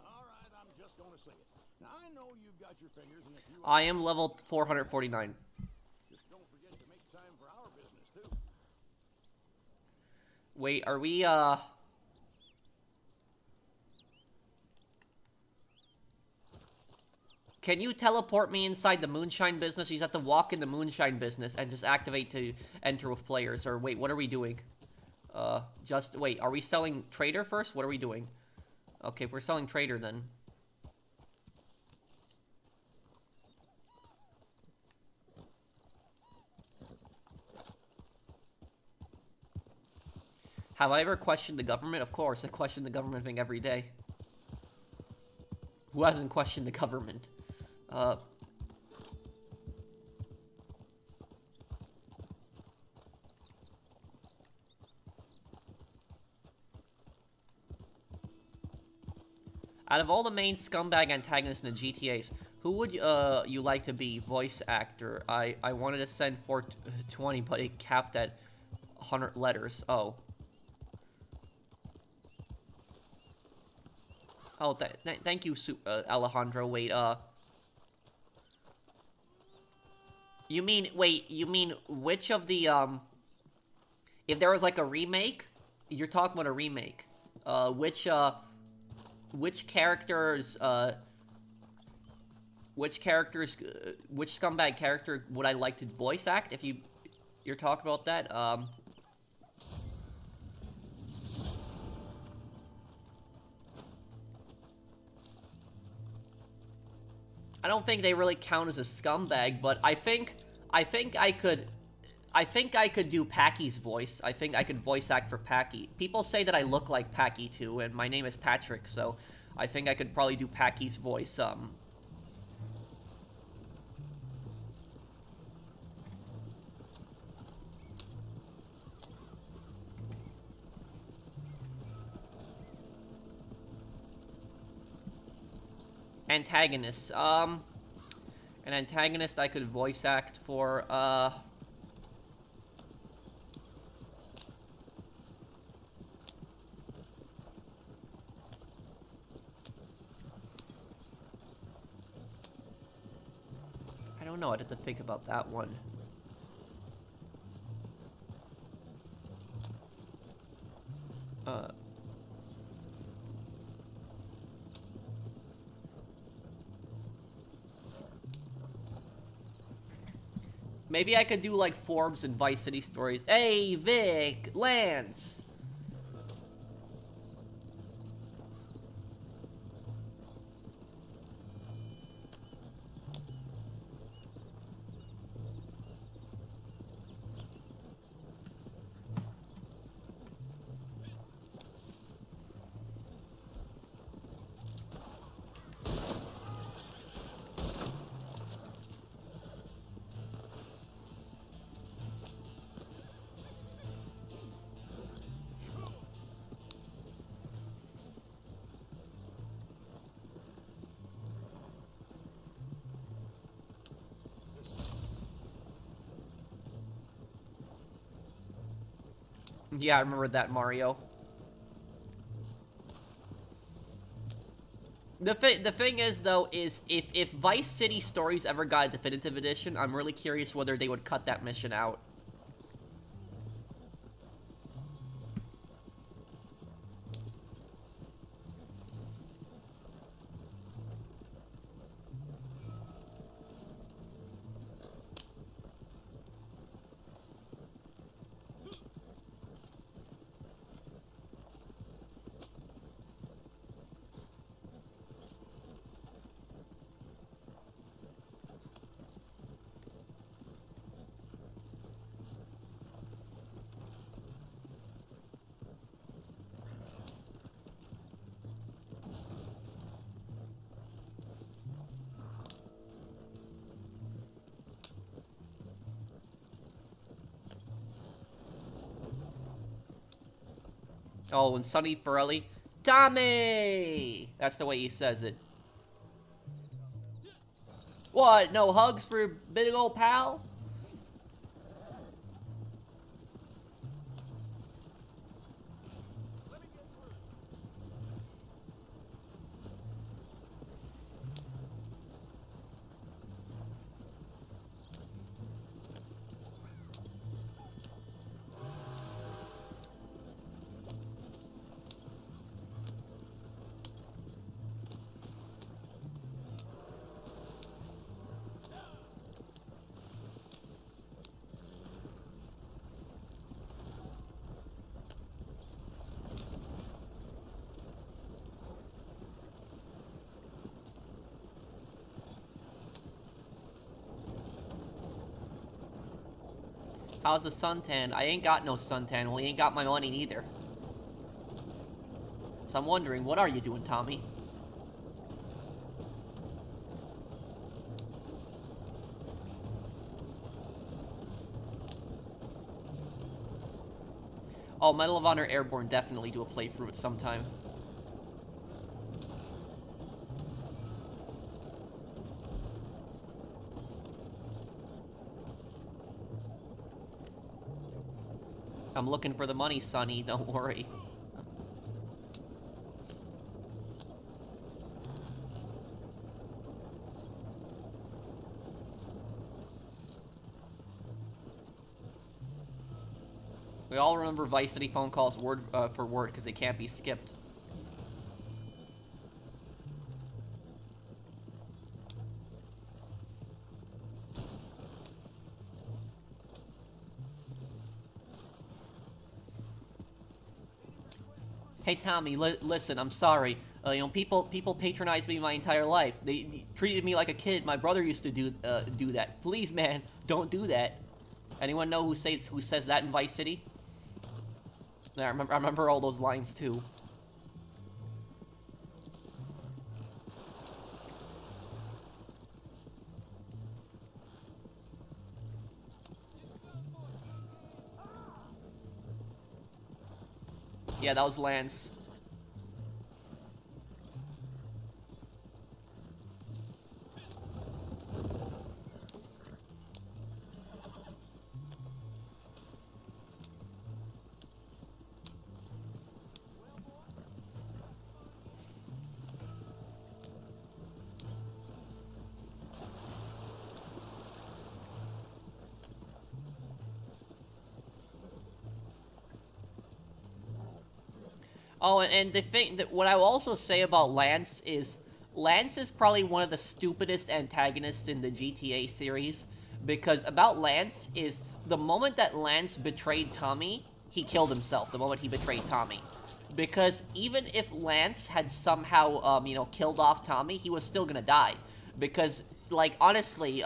All right, I'm just gonna say it. Now, I know you've got your fingers in a few. I am level 449. Just don't forget to make time for our business too. Wait, are we, Can you teleport me inside the moonshine business? You just have to walk in the moonshine business and just activate to enter with players. Or wait, what are we doing? Wait, are we selling trader first? What are we doing? Okay, if we're selling trader then. Have I ever questioned the government? Of course, I question the government thing every day. Who hasn't questioned the government? Out of all the main scumbag antagonists in the GTAs, who would you like to be voice actor? I wanted to send 420, but it capped at 100 letters. Oh. Oh, thank you, Alejandro. Wait, you mean which of the, if there was like a remake? You're talking about a remake. Which characters, which scumbag character would I like to voice act? If you're talking about that, I don't think they really count as a scumbag, but I think I could do Packy's voice. I think I could voice act for Packy. People say that I look like Packy too, and my name is Patrick, so I think I could probably do Packy's voice. Antagonists. An antagonist I could voice act for, I don't know, I'd have to think about that one. Maybe I could do like Forbes and Vice City stories. Hey, Vic, Lance. Yeah, I remember that, Mario. The thing is, though, is if Vice City Stories ever got a definitive edition, I'm really curious whether they would cut that mission out. Oh, and Sonny Forelli. Tommy! That's the way he says it. What? No hugs for big old pal? How's the suntan? I ain't got no suntan. Well, he ain't got my money neither. So I'm wondering, what are you doing, Tommy? Oh, Medal of Honor Airborne, definitely do a playthrough at some time. I'm looking for the money, Sonny, don't worry. We all remember Vice City phone calls word for word because they can't be skipped. Hey Tommy, listen, I'm sorry. You know, people patronized me my entire life. They treated me like a kid. My brother used to do that. Please, man, don't do that. Anyone know who says that in Vice City? I remember all those lines too. Yeah, that was Lance. Oh, and the thing that what I will also say about Lance is probably one of the stupidest antagonists in the GTA series, because about Lance is the moment that Lance betrayed Tommy, he killed himself the moment he betrayed Tommy. Because even if Lance had somehow, you know, killed off Tommy, he was still gonna die. Because, like, honestly,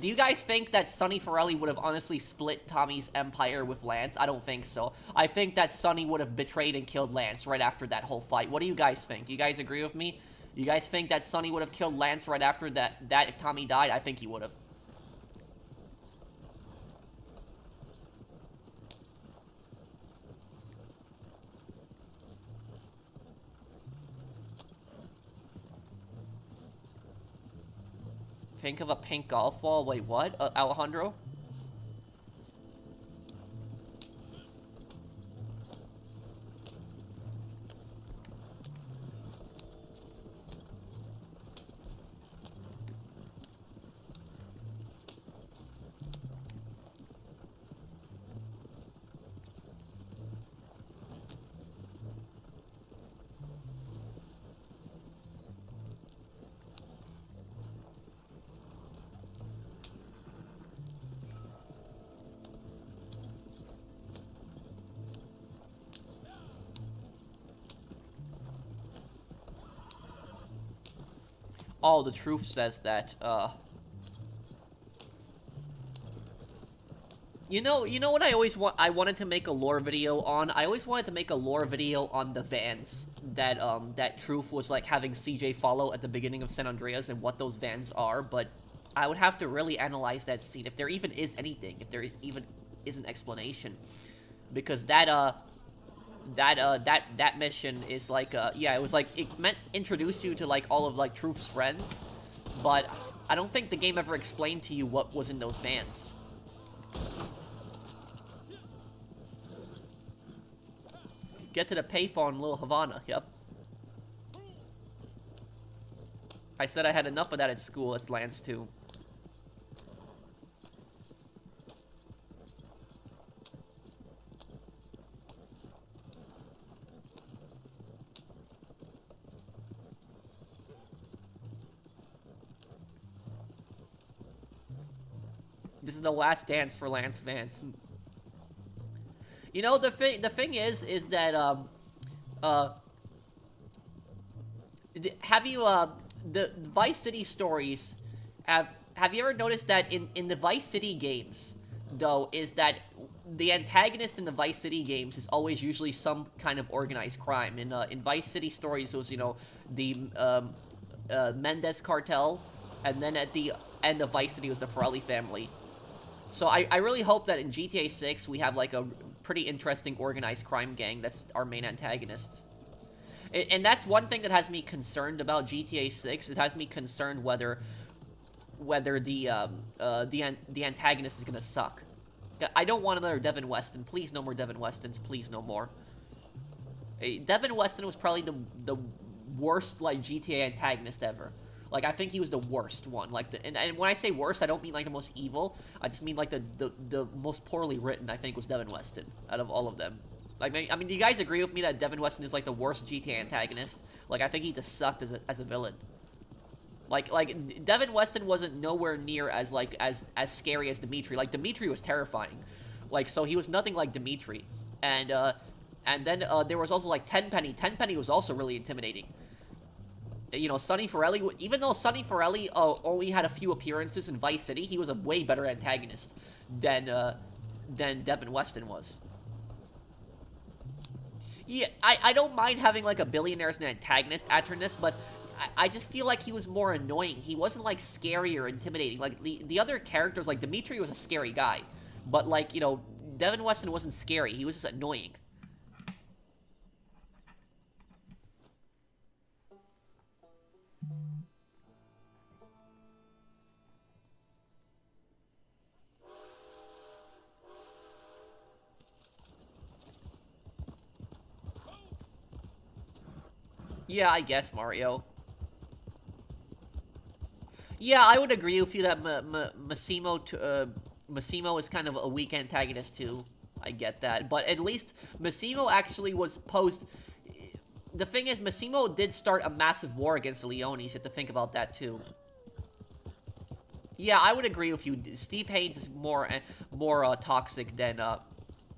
do you guys think that Sonny Forelli would have honestly split Tommy's empire with Lance? I don't think so. I think that Sonny would have betrayed and killed Lance right after that whole fight. What do you guys think? Do you guys agree with me? You guys think that Sonny would have killed Lance right after that if Tommy died? I think he would have. Think of a pink golf ball? Wait, what? Alejandro? Oh, the truth says that, You know what I always I wanted to make a lore video on? I always wanted to make a lore video on the vans that, that Truth was, like, having CJ follow at the beginning of San Andreas and what those vans are, but I would have to really analyze that scene, if there even is anything, if there is even is an explanation. Because that, that mission is like, yeah, it was like, it meant introduce you to like all of like Truth's friends, but I don't think the game ever explained to you what was in those vans. Get to the payphone in Little Havana, yep. I said I had enough of that at school, it's Lance too. This is the last dance for Lance Vance. You know, the thing is that, have you, the Vice City stories, have you ever noticed that in the Vice City games, though, is that the antagonist in the Vice City games is always usually some kind of organized crime. In Vice City stories, it was, you know, the, Mendez cartel, and then at the end of Vice City was the Farelli family. So I really hope that in GTA 6 we have like a pretty interesting organized crime gang that's our main antagonists. And that's one thing that has me concerned about GTA 6. It has me concerned whether the antagonist is gonna suck. I don't want another Devin Weston. Please no more Devin Westons. Please no more. Devin Weston was probably the worst like GTA antagonist ever. Like, I think he was the worst one. Like, and when I say worst, I don't mean, like, the most evil. I just mean, like, the most poorly written, I think, was Devin Weston out of all of them. Like, I mean, do you guys agree with me that Devin Weston is, like, the worst GTA antagonist? Like, I think he just sucked as a villain. Like, Devin Weston wasn't nowhere near as, like, as scary as Dimitri. Like, Dimitri was terrifying. Like, so he was nothing like Dimitri. And then, there was also, like, Tenpenny. Tenpenny was also really intimidating. You know, Sonny Farelli, even though Sonny Farelli only had a few appearances in Vice City, he was a way better antagonist than Devin Weston was. Yeah, I don't mind having, like, a billionaire as an antagonist after this, but I just feel like he was more annoying. He wasn't, like, scary or intimidating. Like, the other characters, like, Dimitri was a scary guy. But, like, you know, Devin Weston wasn't scary. He was just annoying. Yeah, I guess, Mario. Yeah, I would agree with you that Massimo is kind of a weak antagonist, too. I get that. But at least Massimo actually was posed... The thing is, Massimo did start a massive war against the Leonis. You have to think about that, too. Yeah, I would agree with you. Steve Haynes is more toxic than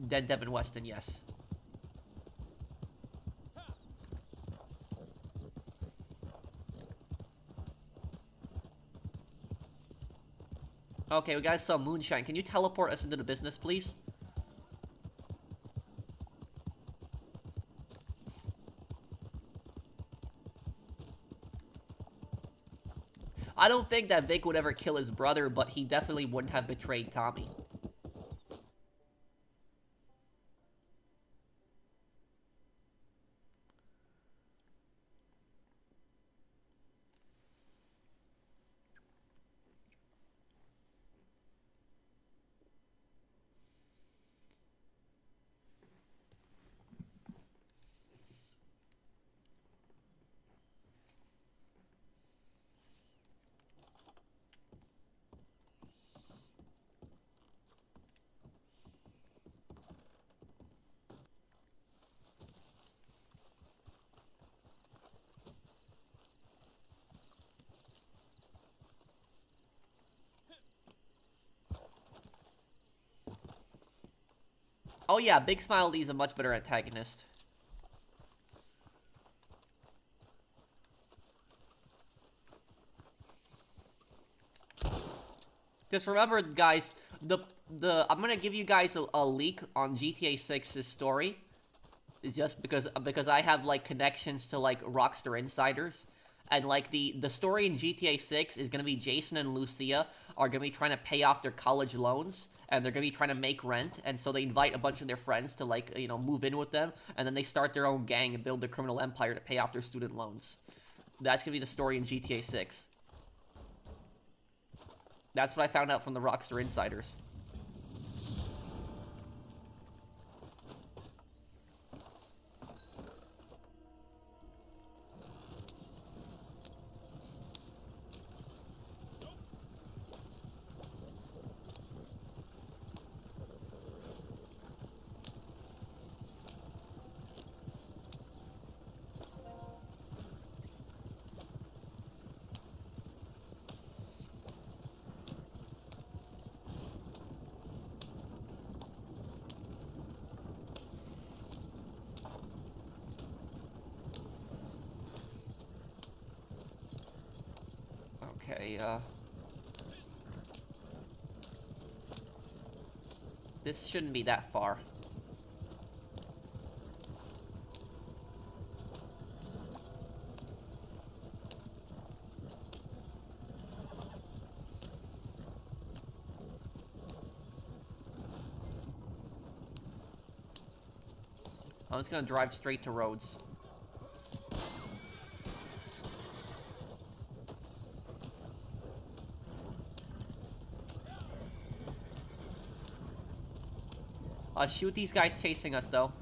Devin Weston, yes. Okay, we gotta sell moonshine. Can you teleport us into the business, please? I don't think that Vic would ever kill his brother, but he definitely wouldn't have betrayed Tommy. Oh yeah, Big Smile Lee's a much better antagonist. Just remember, guys, I'm gonna give you guys a leak on GTA 6's story. It's just because I have like connections to like Rockstar insiders. And like the story in GTA 6 is gonna be Jason and Lucia are going to be trying to pay off their college loans, and they're going to be trying to make rent, and so they invite a bunch of their friends to, like, you know, move in with them, and then they start their own gang and build their criminal empire to pay off their student loans. That's going to be the story in GTA 6. That's what I found out from the Rockstar insiders. Okay, this shouldn't be that far. I'm just gonna drive straight to Rhodes. Shoot these guys chasing us, though.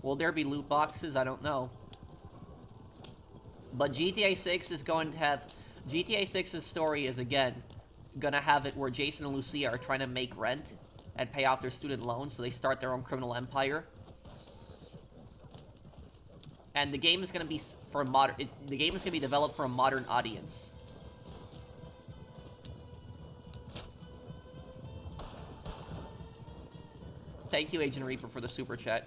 Will there be loot boxes? I don't know. But GTA 6 is going to have... GTA 6's story is, again, gonna have it where Jason and Lucia are trying to make rent and pay off their student loans, so they start their own criminal empire. And the game is gonna be for modern... the game is gonna be developed for a modern audience. Thank you, Agent Reaper, for the super chat.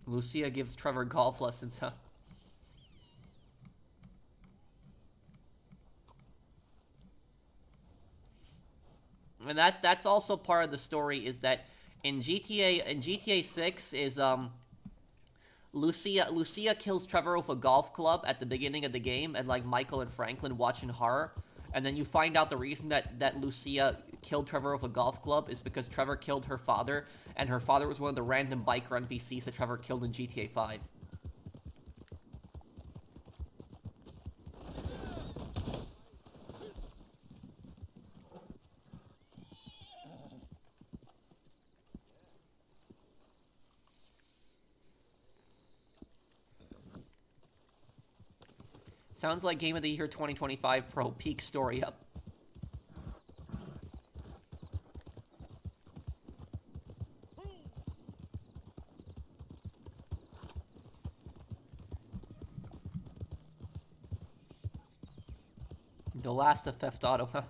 Lucia gives Trevor golf lessons, huh? And that's also part of the story, is that in GTA 6 is Lucia kills Trevor with a golf club at the beginning of the game, and like Michael and Franklin watching horror. And then you find out the reason that Lucia killed Trevor with a golf club is because Trevor killed her father, and her father was one of the random biker NPCs that Trevor killed in GTA 5. Sounds like Game of the Year 2025 Pro. Peak story up. The last of Theft Auto, huh?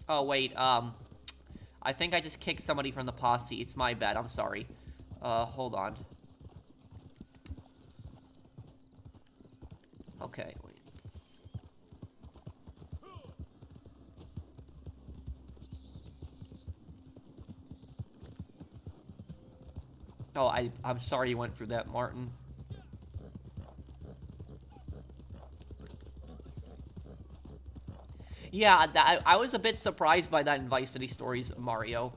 Oh, wait, I think I just kicked somebody from the posse. It's my bad, I'm sorry. Hold on. Okay, wait. Oh, I'm sorry you went through that, Martin. Yeah, I was a bit surprised by that in Vice City Stories, Mario.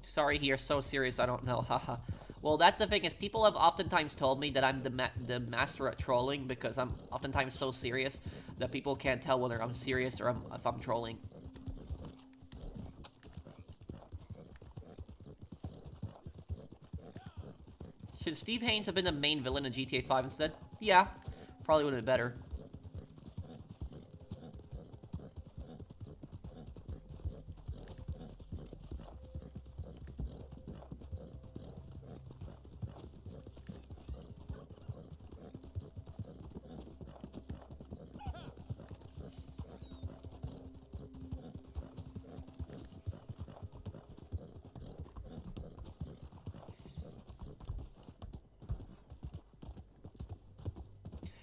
Sorry, you're so serious, I don't know, haha. Well, that's the thing, is people have oftentimes told me that I'm the master at trolling, because I'm oftentimes so serious that people can't tell whether I'm serious or if I'm trolling. Should Steve Haynes have been the main villain in GTA 5 instead? Yeah, probably would have been better.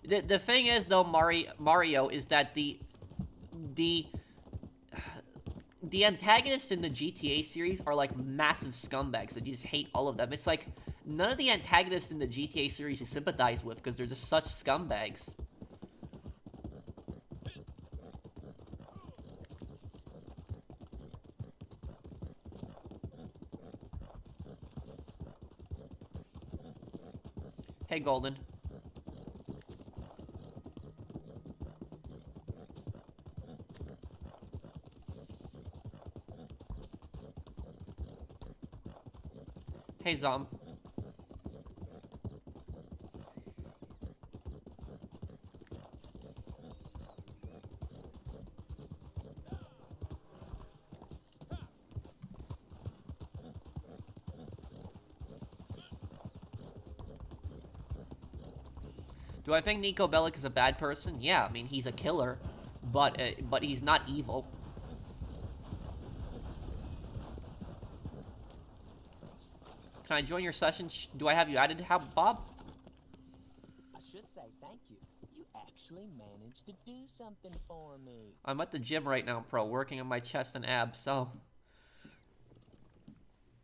The thing is, though, Mario, is that the antagonists in the GTA series are like massive scumbags that you just hate all of them. It's like none of the antagonists in the GTA series you sympathize with because they're just such scumbags. Hey, Golden. Hey, Zom. Do I think Nico Bellic is a bad person? Yeah, I mean, he's a killer, but he's not evil. Can I join your session? Do I have you added, Bob? I should say thank you. You actually managed to do something for me. I'm at the gym right now, pro, working on my chest and abs, so...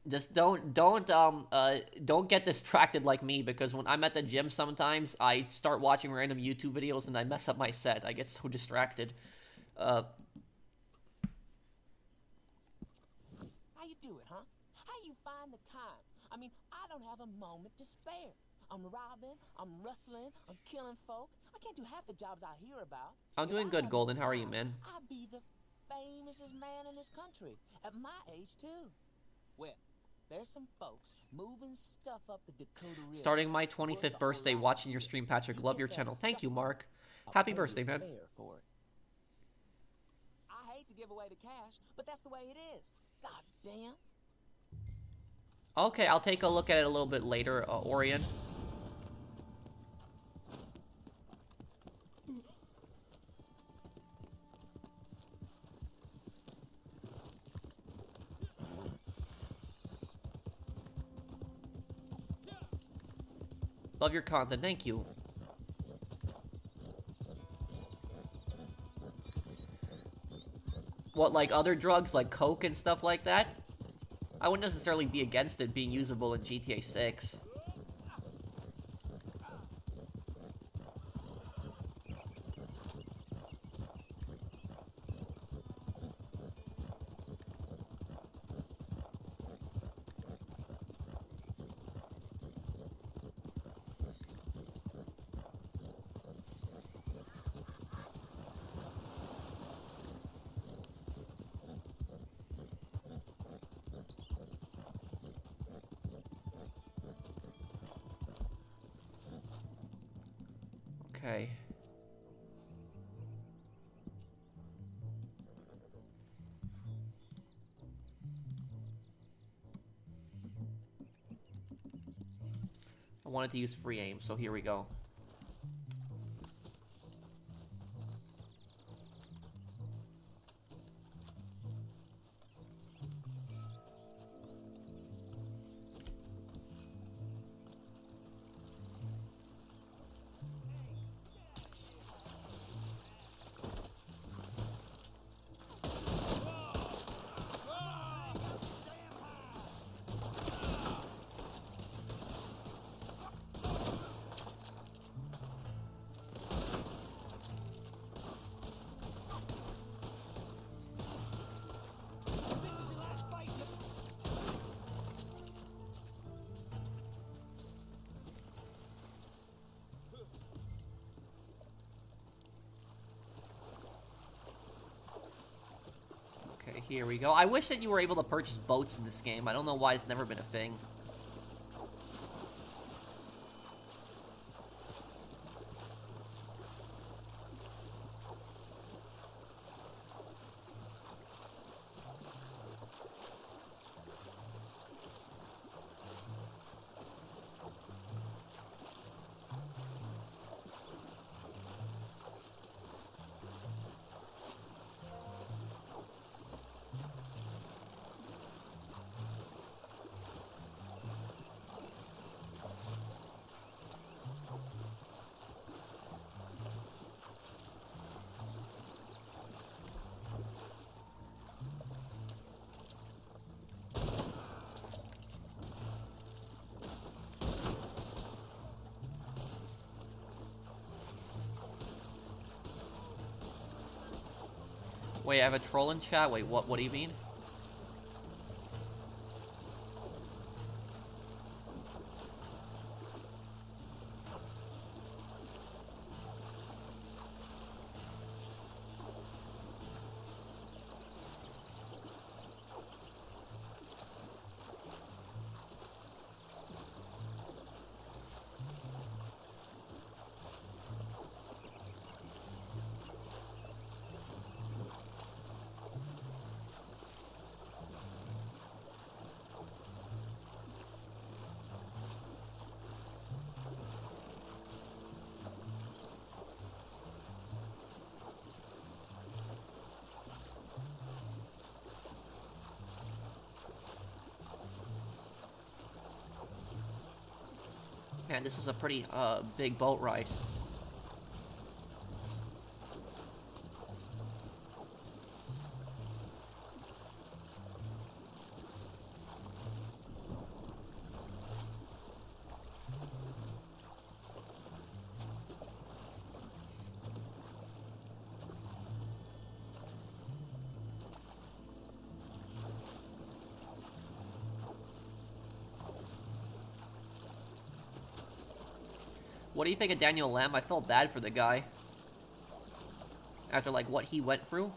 Just don't get distracted like me, because when I'm at the gym sometimes, I start watching random YouTube videos and I mess up my set. I get so distracted. How you do it, huh? How you find the time? I mean, I don't have a moment to spare. I'm robbing, I'm rustling, I'm killing folk. I can't do half the jobs I hear about. I'm doing good, Golden. How are you, man? I'd be the famousest man in this country. At my age, too. Well, there's some folks moving stuff up the Dakota River. Starting my 25th birthday watching your stream, Patrick. Love your channel. Thank you, Mark. Happy birthday, man. For it. I hate to give away the cash, but that's the way it is. God damn. Okay, I'll take a look at it a little bit later, Orion. Love your content, thank you. What, like other drugs, like coke and stuff like that? I wouldn't necessarily be against it being usable in GTA 6. Okay. I wanted to use free aim, so here we go. Here we go. I wish that you were able to purchase boats in this game. I don't know why it's never been a thing. Wait, I have a troll in chat? Wait, what do you mean? Man, this is a pretty big boat ride. What do you think of Daniel Lamb? I felt bad for the guy. After, like, what he went through.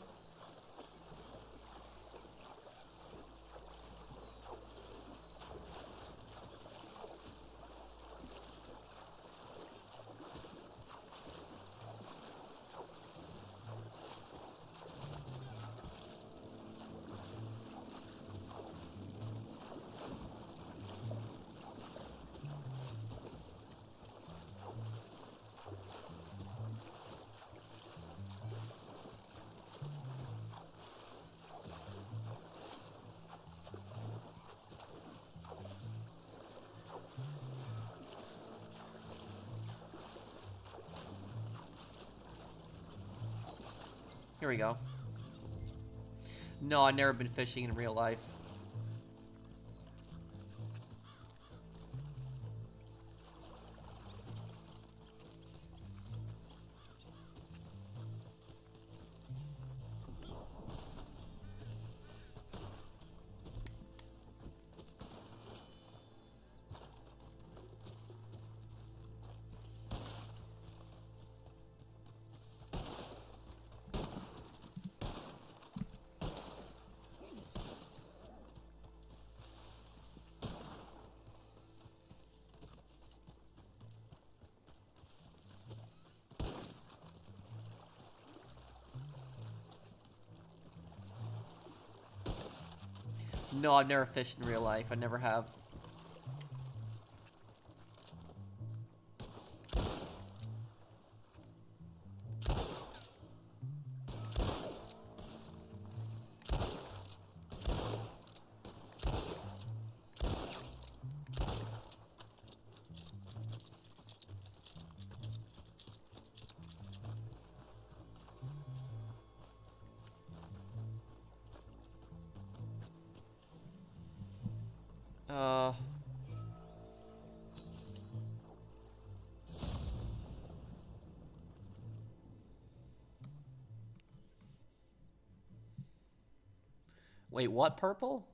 Here we go. No, I've never been fishing in real life. No, I've never fished in real life. I never have. Wait, what purple?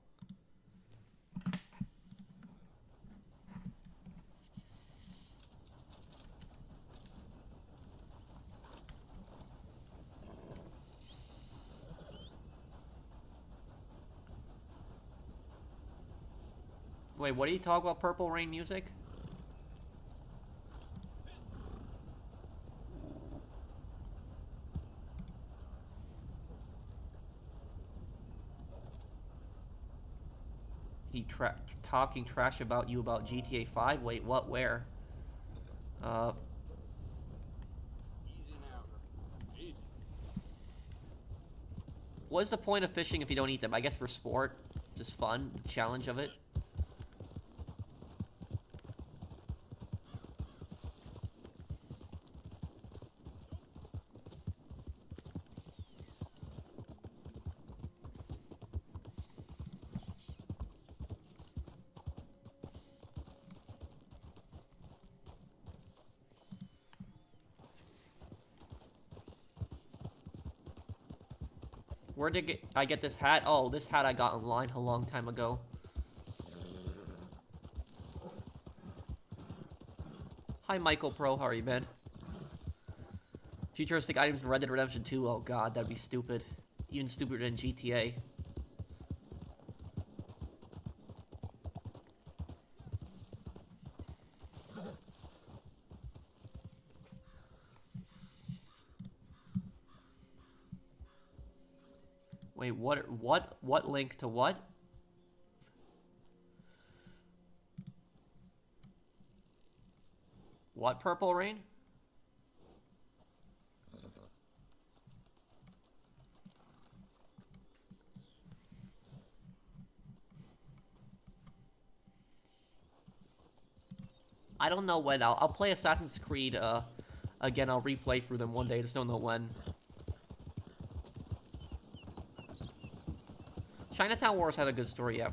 Wait, what do you talk about Purple Rain music? He talking trash about you about GTA 5? Wait, what? Where? Easy now. Easy. What's the point of fishing if you don't eat them? I guess for sport. Just fun. The challenge of it. Where did I get this hat? Oh, this hat I got online a long time ago. Hi, Michael Pro. How are you, man? Futuristic items in Red Dead Redemption 2. Oh, God, that'd be stupid. Even stupider than GTA. Wait, what link to what? What Purple Rain? I don't know when. I'll play Assassin's Creed, again. I'll replay through them one day. I just don't know when. Chinatown Wars had a good story, yeah.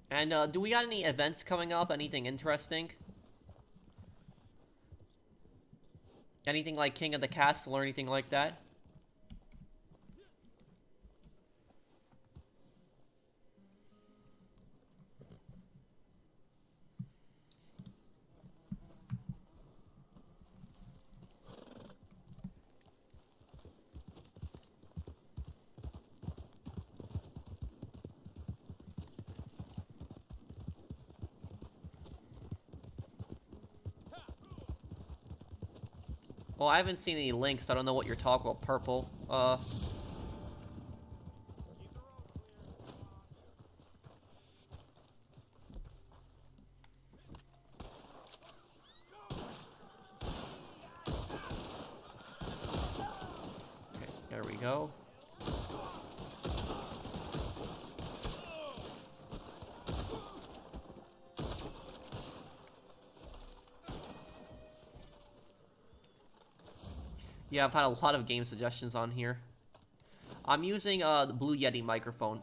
And, do we got any events coming up? Anything interesting? Anything like King of the Castle or anything like that? Well, I haven't seen any links, so I don't know what you're talking about, Purple. Okay, there we go. Yeah, I've had a lot of game suggestions on here. I'm using the Blue Yeti microphone.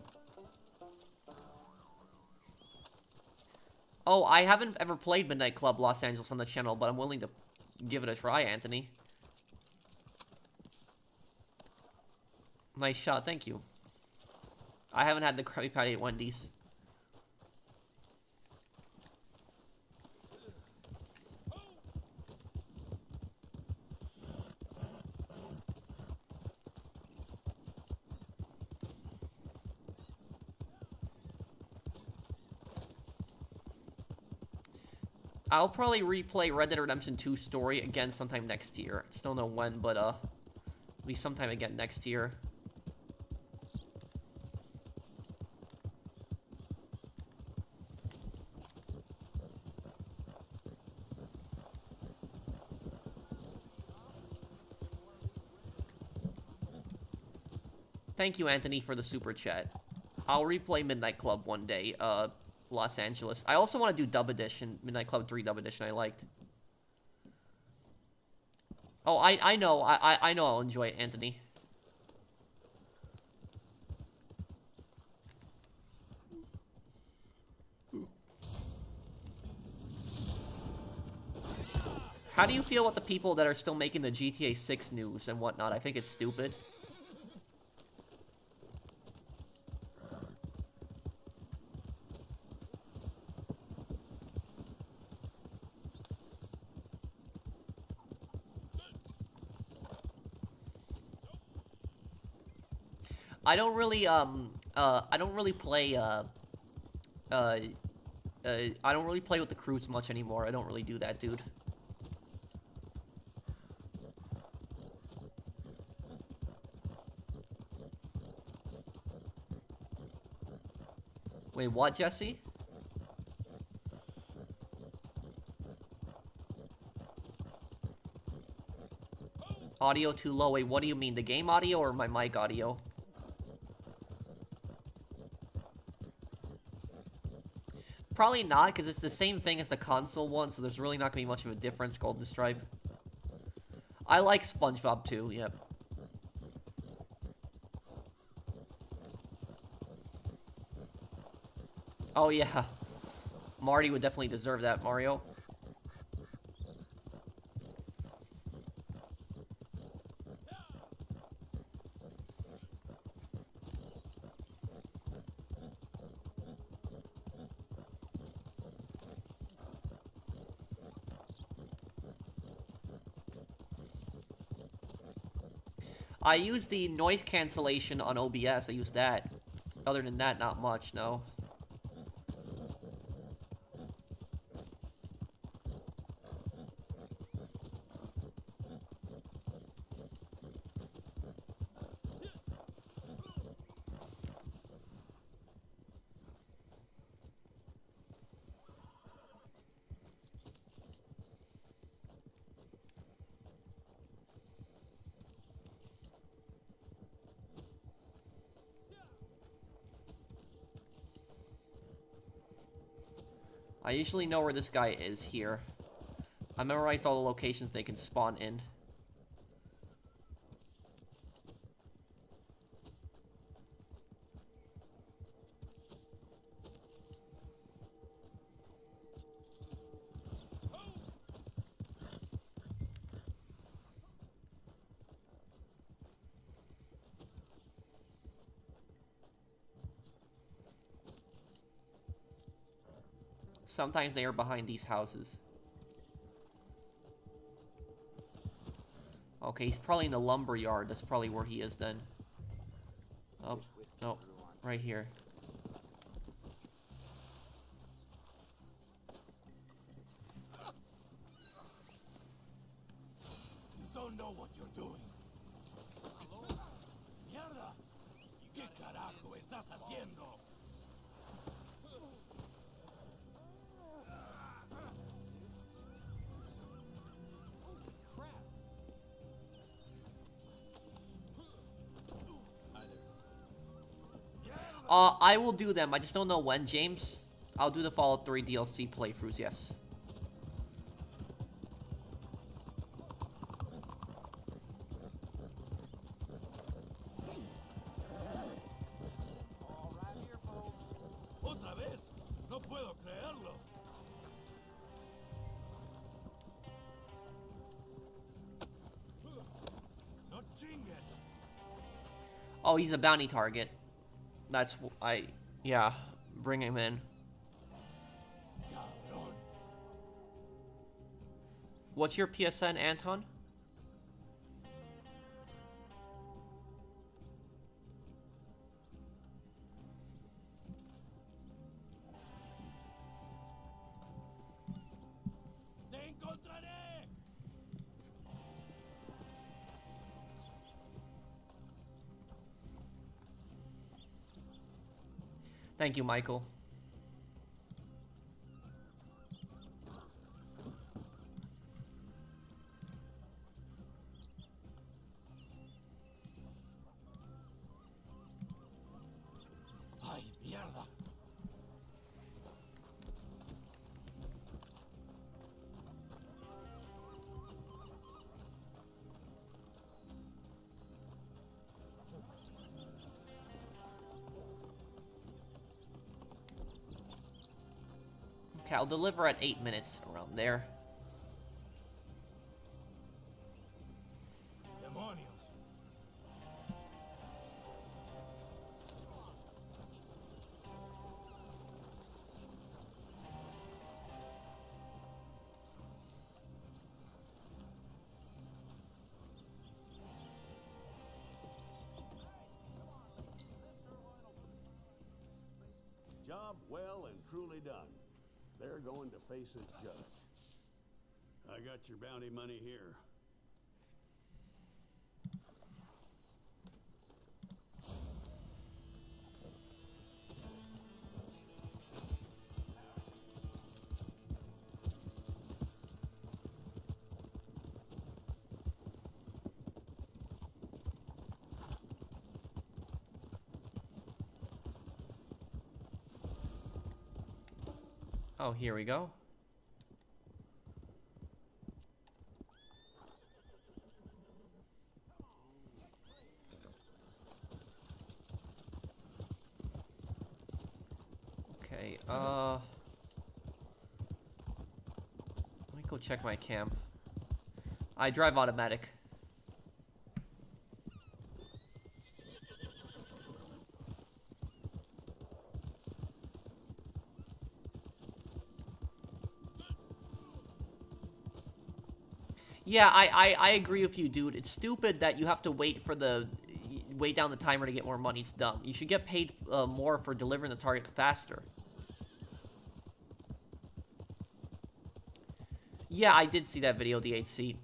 Oh, I haven't ever played Midnight Club Los Angeles on the channel, but I'm willing to give it a try, Anthony. Nice shot, thank you. I haven't had the Krabby Patty at Wendy's. I'll probably replay Red Dead Redemption 2 story again sometime next year. Still don't know when, but it'll be sometime again next year. Thank you, Anthony, for the super chat. I'll replay Midnight Club one day. Los Angeles. I also want to do Dub Edition, Midnight Club 3 Dub Edition. I liked. Oh, I know. I know I'll enjoy it, Anthony. How do you feel about the people that are still making the GTA 6 news and whatnot? I think it's stupid. I don't really play, I don't really play with the crews much anymore. I don't really do that, dude. Wait, what, Jesse? Audio too low. Wait, what do you mean? The game audio or my mic audio? Probably not, because it's the same thing as the console one, so there's really not going to be much of a difference, Golden Stripe. I like SpongeBob too, yep. Oh yeah. Marty would definitely deserve that, Mario. I use the noise cancellation on OBS. I use that. Other than that, not much, no. I usually know where this guy is here. I memorized all the locations they can spawn in. Sometimes they are behind these houses. Okay, he's probably in the lumber yard. That's probably where he is then. Oh, no. Right here. You don't know what you're doing. ¡Mierda! ¿Qué carajo estás haciendo? I will do them. I just don't know when, James. I'll do the Fallout 3 DLC playthroughs, yes. ¿Otra vez? No puedo creerlo. No chingues. Oh, he's a bounty target. That's yeah, bring him in. Cabrón. What's your PSN, Anton? ¡Te encontraré! Thank you, Michael. ¡Ay, mierda! Okay, I'll deliver at 8 minutes, around there. Demonios. Job well and truly done. They're going to face a judge. I got your bounty money here. Oh, here we go. Okay, let me go check my camp. I drive automatic. Yeah, I agree with you, dude. It's stupid that you have to wait down the timer to get more money. It's dumb. You should get paid more for delivering the target faster. Yeah, I did see that video, the DHC.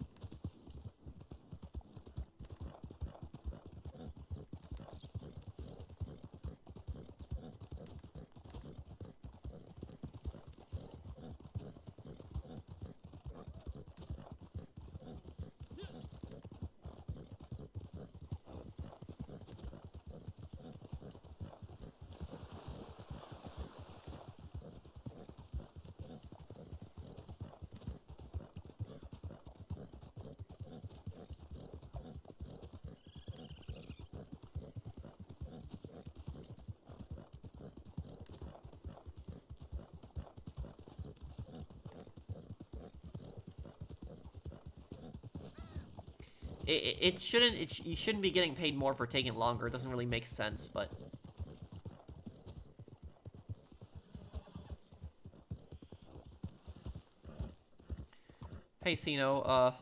You shouldn't be getting paid more for taking longer. It doesn't really make sense, but... Hey, Sino,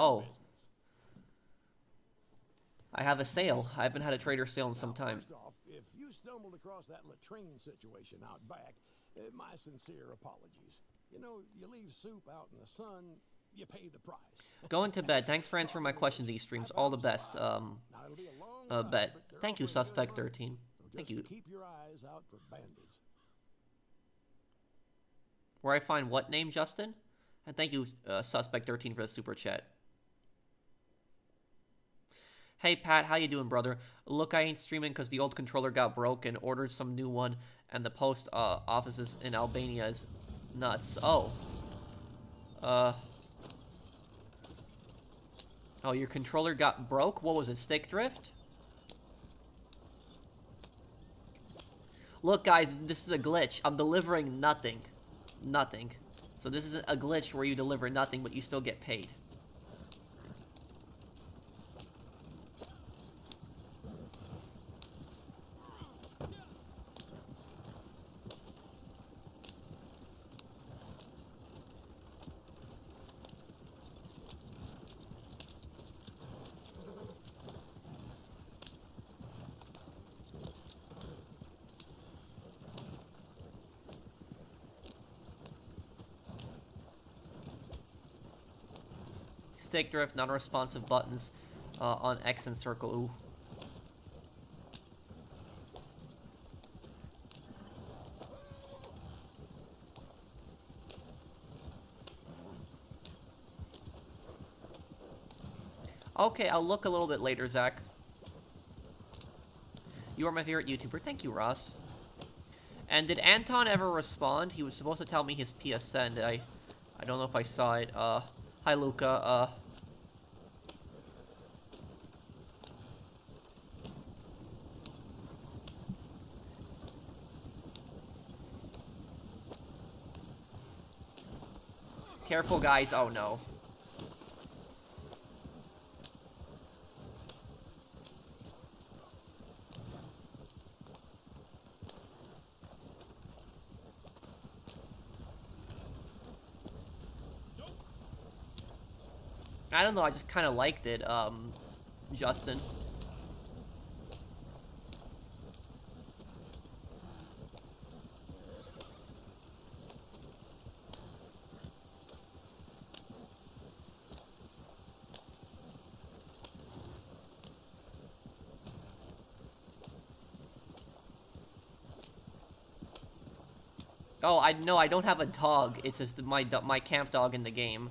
Oh. I have a sale. I haven't had a trader sale in some time. First off, if you stumbled across that latrine situation out back, my sincere apologies. You know, you leave soup out in the sun, you pay the price. Going to bed. Thanks for answering my questions these streams. All the best. Now, it'll be a long ride, Bet. but they're Thank you, offering good Suspect money. 13. So Thank just you. keep your eyes out for bandits. Where I find what name, Justin? And thank you, Suspect 13, for the super chat. Hey, Pat, how you doing, brother? Look, I ain't streaming because the old controller got broke and ordered some new one, and the post offices in Albania is nuts. Oh. Oh, your controller got broke? What was it, stick drift? Look, guys, this is a glitch. I'm delivering nothing. Nothing. So this is a glitch where you deliver nothing, but you still get paid. Stick drift, non-responsive buttons on X and circle. Ooh. Okay, I'll look a little bit later, Zach. You are my favorite YouTuber. Thank you, Ross. And did Anton ever respond? He was supposed to tell me his PSN. I don't know if I saw it. Hi, Luca. Careful, guys. Oh, no. I don't know, I just kind of liked it, Justin. Oh, I don't have a dog. It's just my camp dog in the game.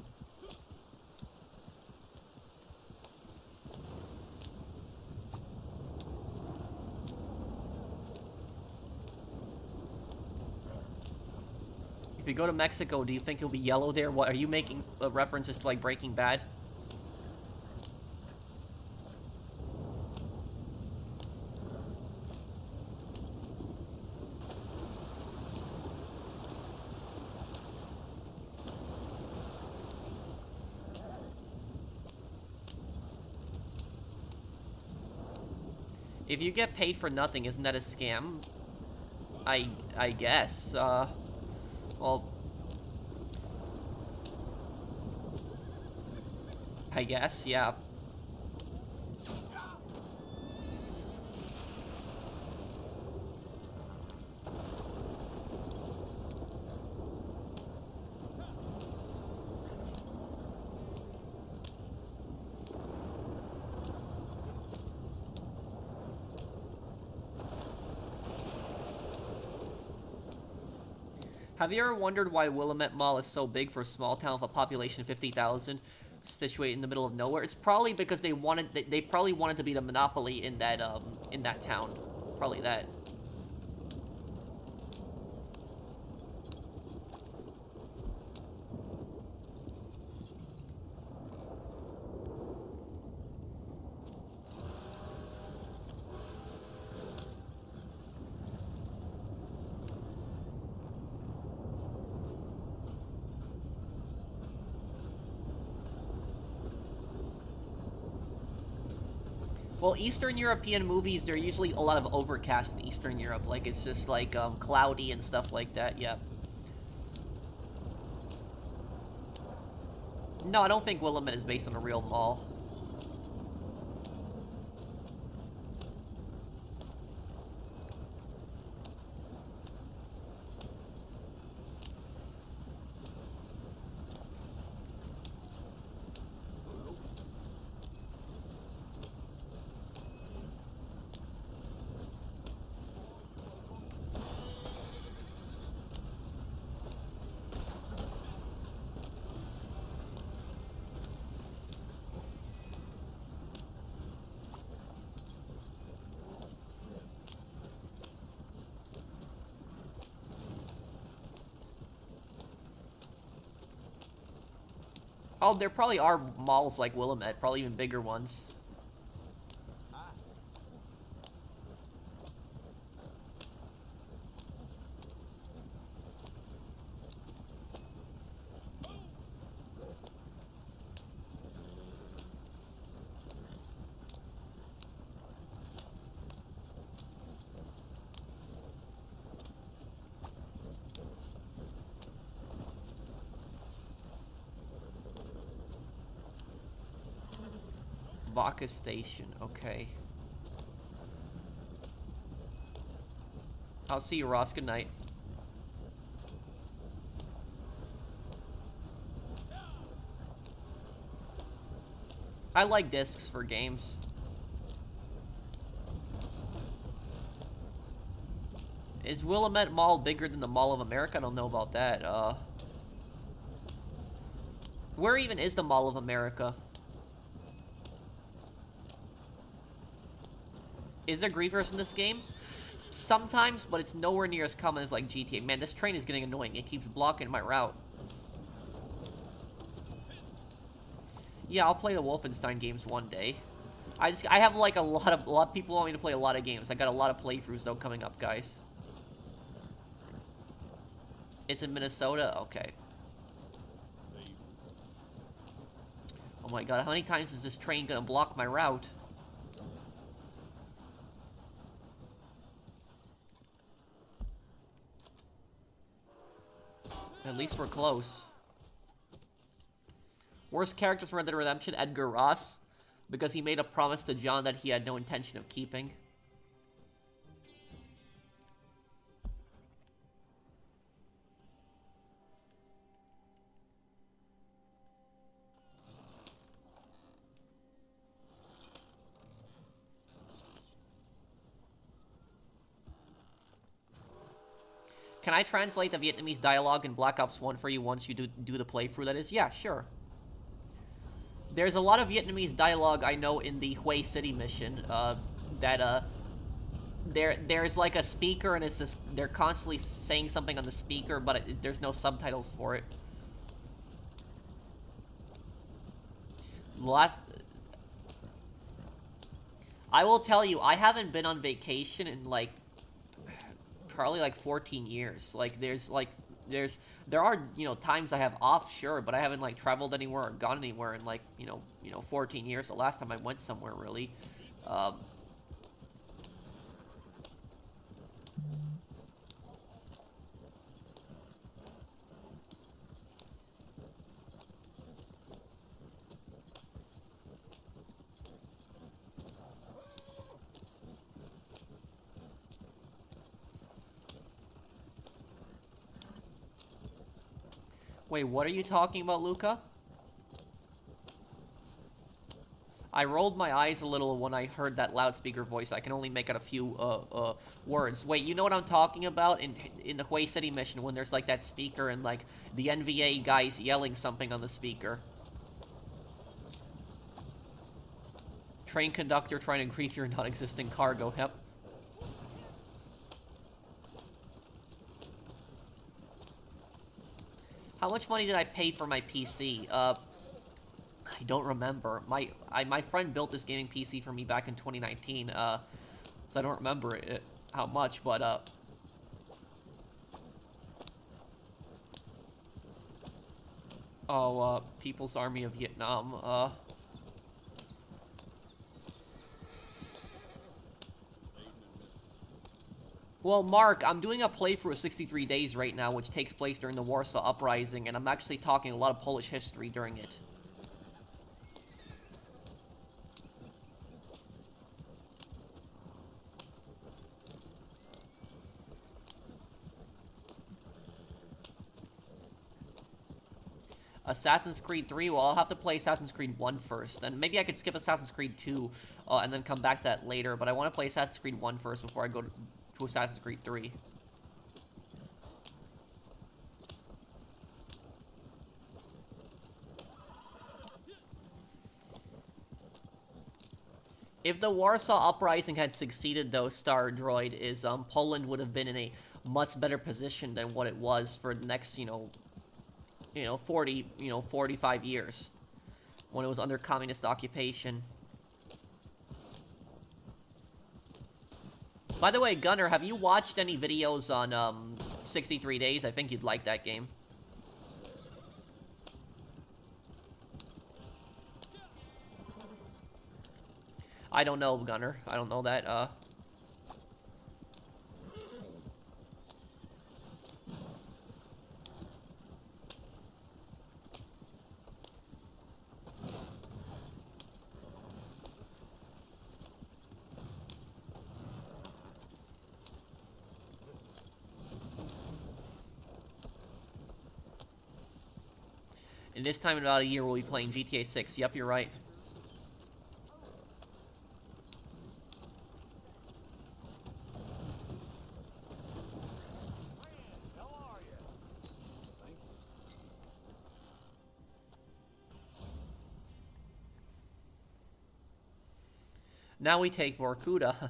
If you go to Mexico, do you think it'll be yellow there? What are you making references to, like, Breaking Bad? If you get paid for nothing, isn't that a scam? I guess. Well, I guess, yeah. Have you ever wondered why Willamette Mall is so big for a small town with a population of 50,000, situated in the middle of nowhere? It's probably because they probably wanted to be the monopoly in that town. Probably that. Well, Eastern European movies, they're usually a lot of overcast in Eastern Europe. Like, it's just, like, cloudy and stuff like that, yeah. No, I don't think Willamette is based on a real mall. Oh, there probably are malls like Willamette, probably even bigger ones. Vaca Station, okay. I'll see you, Ross. Good night. I like discs for games. Is Willamette Mall bigger than the Mall of America? I don't know about that. Where even is the Mall of America? Is there Grievous in this game? Sometimes, but it's nowhere near as common as, like, GTA. Man, this train is getting annoying. It keeps blocking my route. Yeah, I'll play the Wolfenstein games one day. I have, like, a lot of people want me to play a lot of games. I got a lot of playthroughs, though, coming up, guys. It's in Minnesota? Okay. They Oh my god, how many times is this train gonna block my route? At least we're close. Worst characters from Red Dead Redemption, Edgar Ross. Because he made a promise to John that he had no intention of keeping. Can I translate the Vietnamese dialogue in Black Ops 1 for you once you do the playthrough, that is? Yeah, sure. There's a lot of Vietnamese dialogue I know in the Hue City mission, there's like a speaker and it's just, they're constantly saying something on the speaker, but there's no subtitles for it. I will tell you, I haven't been on vacation in like probably like 14 years. Like there are, you know, times I have off, sure, but I haven't like traveled anywhere or gone anywhere in like, you know, 14 years. The last time I went somewhere, really. Wait, what are you talking about, Luca? I rolled my eyes a little when I heard that loudspeaker voice. I can only make out a few words. Wait, you know what I'm talking about? In the Hue City mission, when there's like that speaker and like the NVA guys yelling something on the speaker. Train conductor trying to grief your non-existent cargo. Yep. How much money did I pay for my PC? I don't remember. My friend built this gaming PC for me back in 2019, so I don't remember how much, but, People's Army of Vietnam, Well, Mark, I'm doing a playthrough of 63 Days right now, which takes place during the Warsaw Uprising, and I'm actually talking a lot of Polish history during it. Assassin's Creed 3, well, I'll have to play Assassin's Creed 1 first, and maybe I could skip Assassin's Creed 2, and then come back to that later, but I want to play Assassin's Creed 1 first before I go to Assassin's Creed 3. If the Warsaw Uprising had succeeded, though, Star Droid, Poland would have been in a much better position than what it was for the next, 45 years, when it was under communist occupation. By the way, Gunner, have you watched any videos on 63 Days? I think you'd like that game. I don't know, Gunner. I don't know that, And this time in about a year, we'll be playing GTA 6. Yep, you're right. Now we take Vorkuta.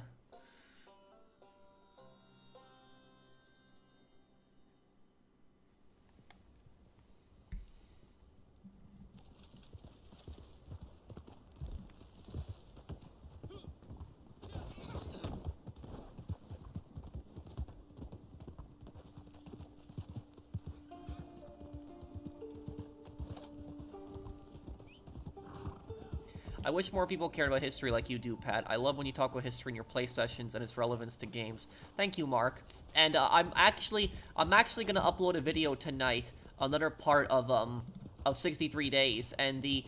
I wish more people cared about history like you do, Pat. I love when you talk about history in your play sessions and its relevance to games. Thank you, Mark. And I'm actually gonna upload a video tonight, another part of 63 Days, and the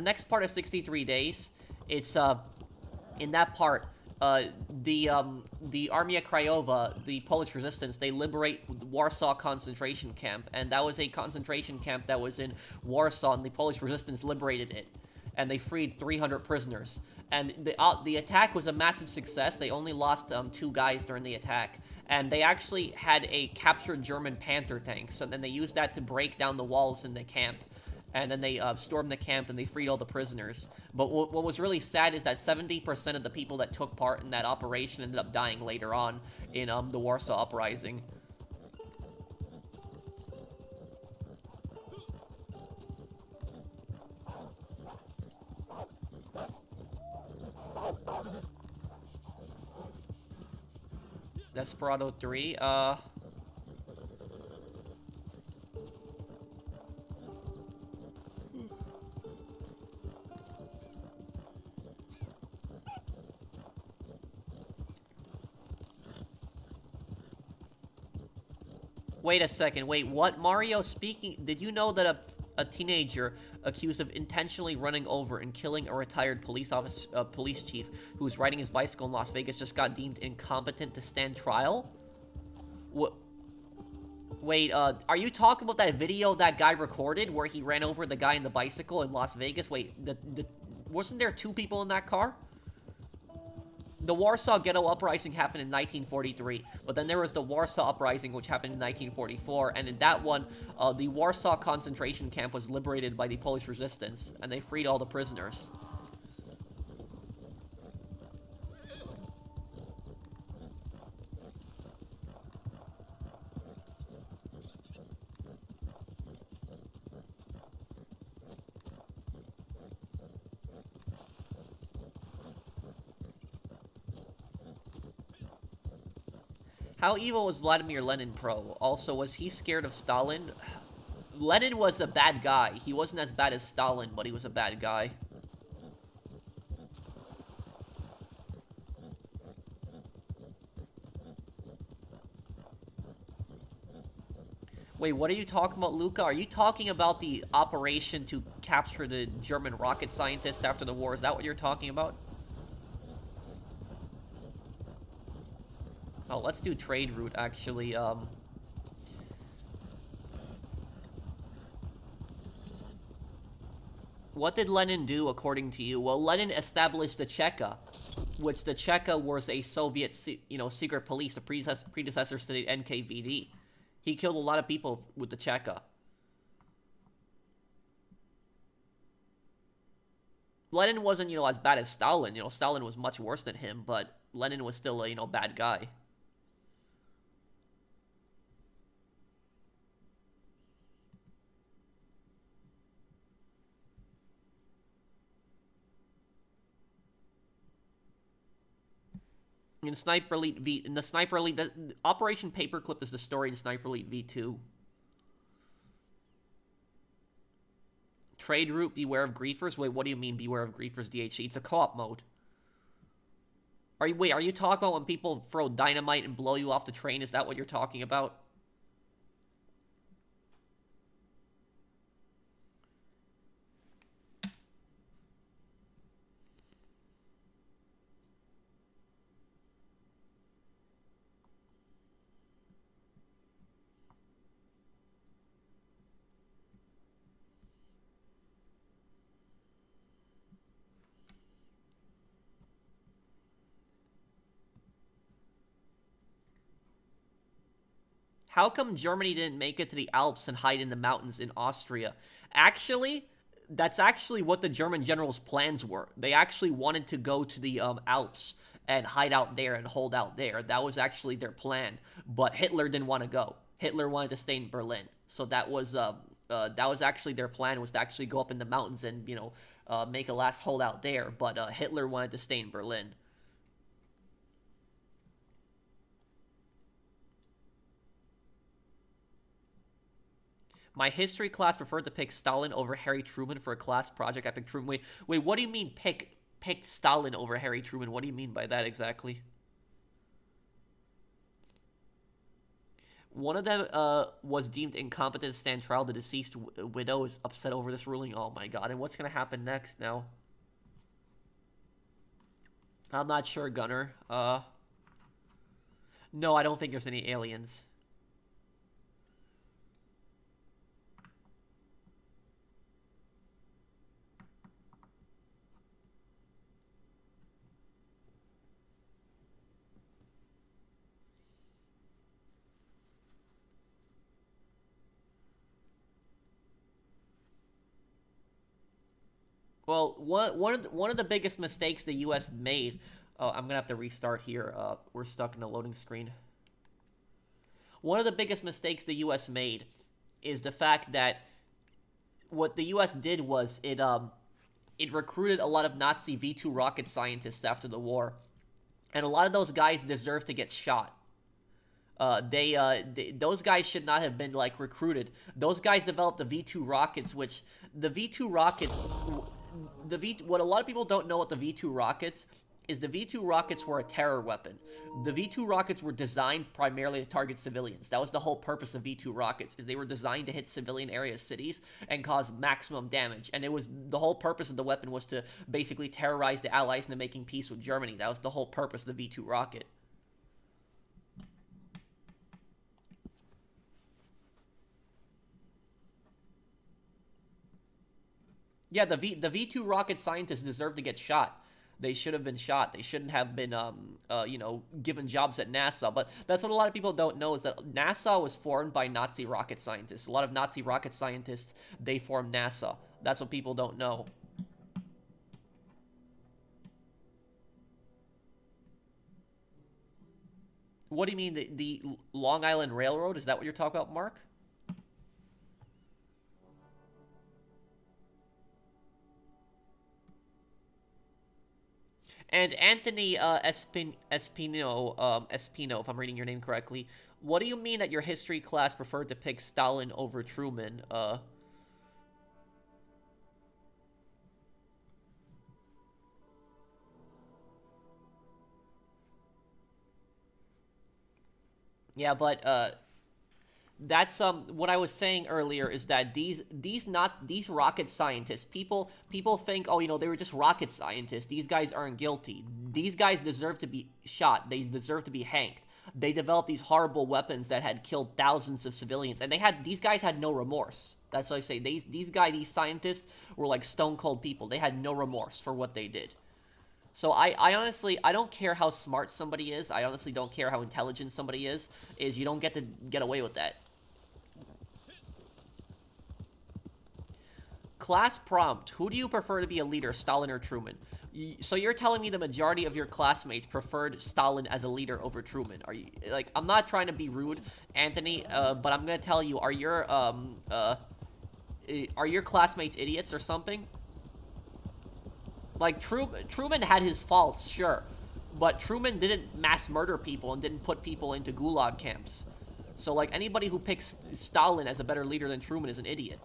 next part of 63 Days, it's in that part, the Armia Krajowa, the Polish resistance, they liberate Warsaw concentration camp, and that was a concentration camp that was in Warsaw, and the Polish resistance liberated it, and they freed 300 prisoners. And the attack was a massive success. They only lost 2 guys during the attack, and they actually had a captured German Panther tank, so then they used that to break down the walls in the camp. And then they stormed the camp and they freed all the prisoners. But what was really sad is that 70% of the people that took part in that operation ended up dying later on in the Warsaw Uprising. Desperado 3, Wait a second, wait, what? Mario, speaking, did you know that a teenager accused of intentionally running over and killing a retired police chief who was riding his bicycle in Las Vegas just got deemed incompetent to stand trial? What? Wait, are you talking about that video that guy recorded where he ran over the guy in the bicycle in Las Vegas? Wait, wasn't there 2 people in that car? The Warsaw Ghetto Uprising happened in 1943, but then there was the Warsaw Uprising, which happened in 1944, and in that one, the Warsaw concentration camp was liberated by the Polish resistance, and they freed all the prisoners. How evil was Vladimir Lenin, Pro? Also, was he scared of Stalin? Lenin was a bad guy. He wasn't as bad as Stalin, but he was a bad guy. Wait, what are you talking about, Luca? Are you talking about the operation to capture the German rocket scientists after the war? Is that what you're talking about? Oh, let's do trade route, actually. What did Lenin do, according to you? Well, Lenin established the Cheka, which the Cheka was a Soviet, secret police, the predecessors to the NKVD. He killed a lot of people with the Cheka. Lenin wasn't, as bad as Stalin. Stalin was much worse than him, but Lenin was still a, bad guy. In Sniper Elite the Operation Paperclip is the story in Sniper Elite V2. Trade route, beware of griefers? Wait, what do you mean, beware of griefers, DHC? It's a co-op mode. Are you talking about when people throw dynamite and blow you off the train? Is that what you're talking about? How come Germany didn't make it to the Alps and hide in the mountains in Austria? Actually, that's actually what the German generals' plans were. They actually wanted to go to the Alps and hide out there and hold out there. That was actually their plan. But Hitler didn't want to go. Hitler wanted to stay in Berlin. So that was actually their plan, was to actually go up in the mountains and, make a last holdout there. But Hitler wanted to stay in Berlin. My history class preferred to pick Stalin over Harry Truman for a class project. I picked Truman. Wait, what do you mean pick Stalin over Harry Truman? What do you mean by that exactly? One of them was deemed incompetent to stand trial. The deceased widow is upset over this ruling. Oh my god, and what's gonna happen next now? I'm not sure, Gunner. No, I don't think there's any aliens. Well, one of the biggest mistakes the U.S. made. Oh, I'm gonna have to restart here. We're stuck in a loading screen. One of the biggest mistakes the U.S. made is the fact that what the U.S. did was it recruited a lot of Nazi V2 rocket scientists after the war, and a lot of those guys deserve to get shot. Those guys should not have been like recruited. Those guys developed the V2 rockets, which the V2 rockets. What a lot of people don't know what the V2 rockets is, the V2 rockets were a terror weapon. The V2 rockets were designed primarily to target civilians. That was the whole purpose of V2 rockets, is they were designed to hit civilian area cities and cause maximum damage. And the whole purpose of the weapon was to basically terrorize the Allies into making peace with Germany. That was the whole purpose of the V2 rocket. Yeah, the V2 rocket scientists deserve to get shot. They should have been shot. They shouldn't have been, given jobs at NASA. But that's what a lot of people don't know, is that NASA was formed by Nazi rocket scientists. A lot of Nazi rocket scientists, they formed NASA. That's what people don't know. What do you mean, the Long Island Railroad? Is that what you're talking about, Mark? And Anthony Espino, if I'm reading your name correctly, what do you mean that your history class preferred to pick Stalin over Truman? Yeah, but that's what I was saying earlier, is that these rocket scientists, people think, oh, they were just rocket scientists. These guys aren't guilty. These guys deserve to be shot. They deserve to be hanged. They developed these horrible weapons that had killed thousands of civilians, and these guys had no remorse. That's what I say. These scientists were like stone cold people. They had no remorse for what they did. So I honestly, I don't care how smart somebody is. I honestly don't care how intelligent somebody is you don't get to get away with that. Class prompt. Who do you prefer to be a leader, Stalin or Truman? So you're telling me the majority of your classmates preferred Stalin as a leader over Truman? Are you, like, I'm not trying to be rude, Anthony, but I'm gonna tell you, are your classmates idiots or something? Like, Truman had his faults, sure, but Truman didn't mass murder people and didn't put people into gulag camps. So, like, anybody who picks Stalin as a better leader than Truman is an idiot.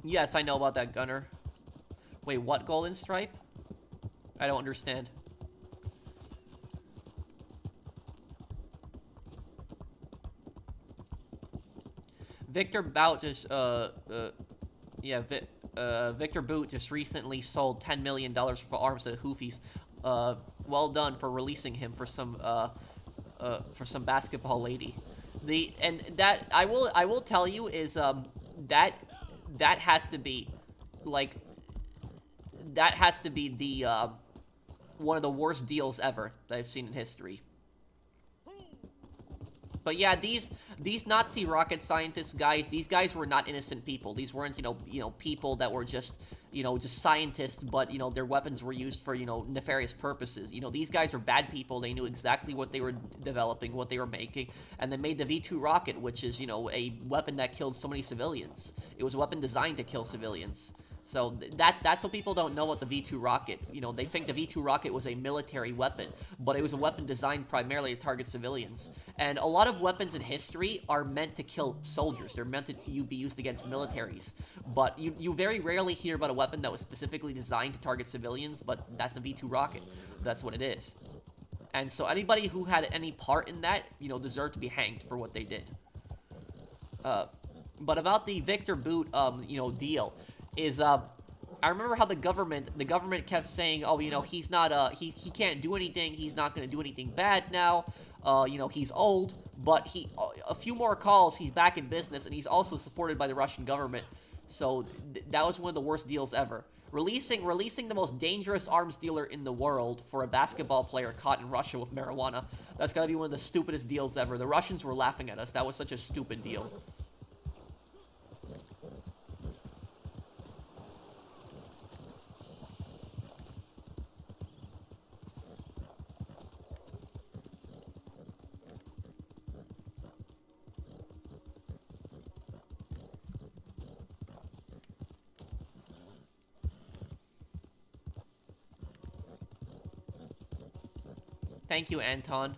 Yes, I know about that, Gunner. Wait, what golden stripe? I don't understand. Victor Bout just, Victor Boot just recently sold $10 million for arms to the Houthis. Well done for releasing him for some basketball lady. I will tell you is, that has to be, like, the, one of the worst deals ever that I've seen in history. But yeah, these these Nazi rocket scientists guys, these guys were not innocent people. These weren't, people that were just, just scientists, but, their weapons were used for, nefarious purposes. These guys were bad people. They knew exactly what they were developing, what they were making, and they made the V2 rocket, which is, a weapon that killed so many civilians. It was a weapon designed to kill civilians. So that's what people don't know about the V2 rocket. They think the V2 rocket was a military weapon, but it was a weapon designed primarily to target civilians. And a lot of weapons in history are meant to kill soldiers. They're meant to be used against militaries. But you very rarely hear about a weapon that was specifically designed to target civilians, but that's the V2 rocket. That's what it is. And so anybody who had any part in that, deserved to be hanged for what they did. But about the Victor Boot, deal, is, I remember how the government kept saying, oh, he's not, he can't do anything, he's not gonna do anything bad now, he's old, but a few more calls, he's back in business, and he's also supported by the Russian government, so that was one of the worst deals ever. Releasing the most dangerous arms dealer in the world for a basketball player caught in Russia with marijuana, that's gotta be one of the stupidest deals ever. The Russians were laughing at us, that was such a stupid deal. Thank you, Anton.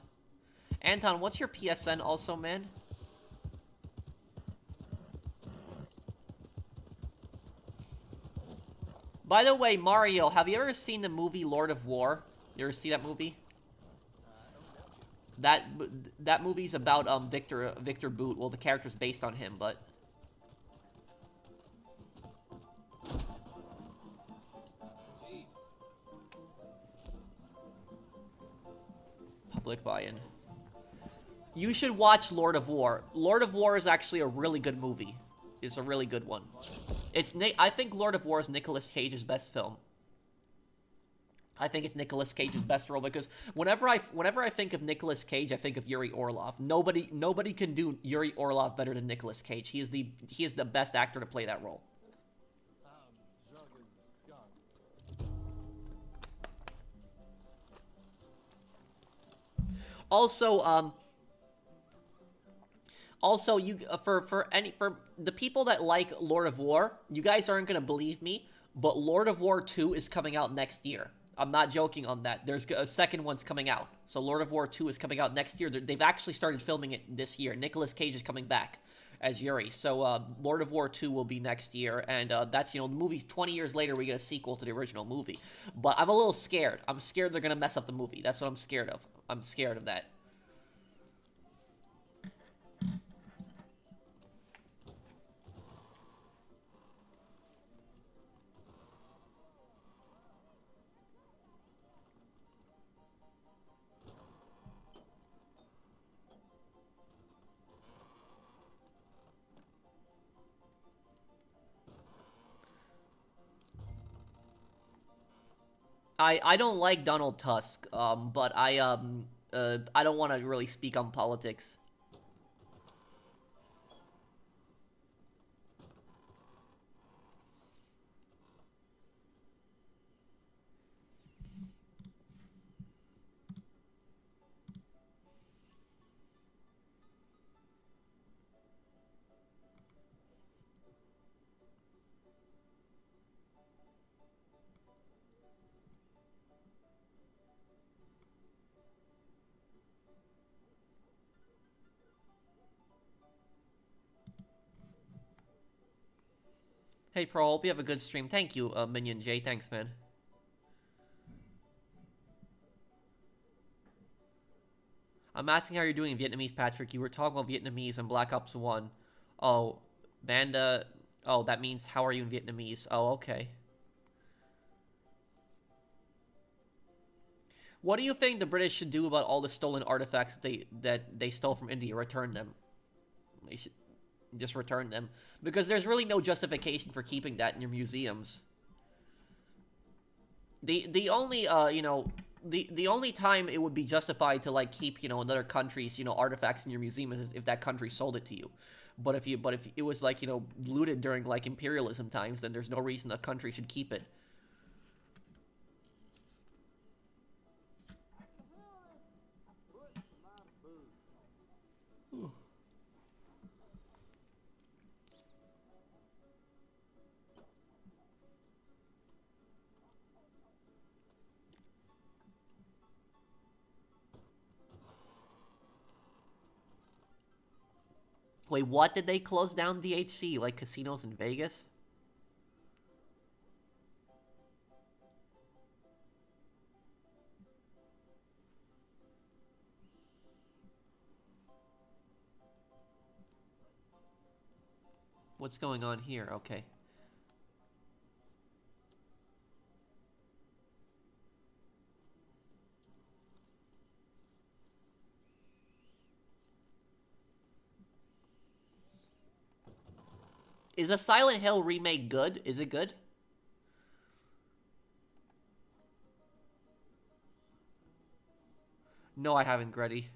Anton, what's your PSN also, man? By the way, Mario, have you ever seen the movie Lord of War? You ever see that movie? That movie's about Victor Boot. Well, the character's based on him, but public buy-in. You should watch Lord of War. Lord of War is actually a really good movie. It's a really good one. I think Lord of War is Nicolas Cage's best film. I think it's Nicolas Cage's best role because whenever I think of Nicolas Cage, I think of Yuri Orlov. Nobody can do Yuri Orlov better than Nicolas Cage. He is the best actor to play that role. Also, you for the people that like Lord of War, you guys aren't gonna believe me, but Lord of War 2 is coming out next year. I'm not joking on that. There's a second one's coming out. So Lord of War 2 is coming out next year. They've actually started filming it this year. Nicolas Cage is coming back as Yuri. So Lord of War 2 will be next year, and that's, the movie's 20 years later, we get a sequel to the original movie. But I'm a little scared. I'm scared they're gonna mess up the movie. That's what I'm scared of. I'm scared of that. I don't like Donald Tusk, but I don't want to really speak on politics. Hey, Pro, hope you have a good stream. Thank you, Minion J. Thanks, man. I'm asking how you're doing in Vietnamese, Patrick. You were talking about Vietnamese in Black Ops 1. Oh, Banda... Oh, that means how are you in Vietnamese. Oh, okay. What do you think the British should do about all the stolen artifacts that they stole from India? Return them. They should just return them. Because there's really no justification for keeping that in your museums. The only, the only time it would be justified to like keep, you know, another country's, you know, artifacts in your museum is if that country sold it to you. But if it was like, you know, looted during like imperialism times, then there's no reason a country should keep it. Wait, what did they close down DHC? Like casinos in Vegas? What's going on here? Okay. Is a Silent Hill remake good? Is it good? No, I haven't, Gretty.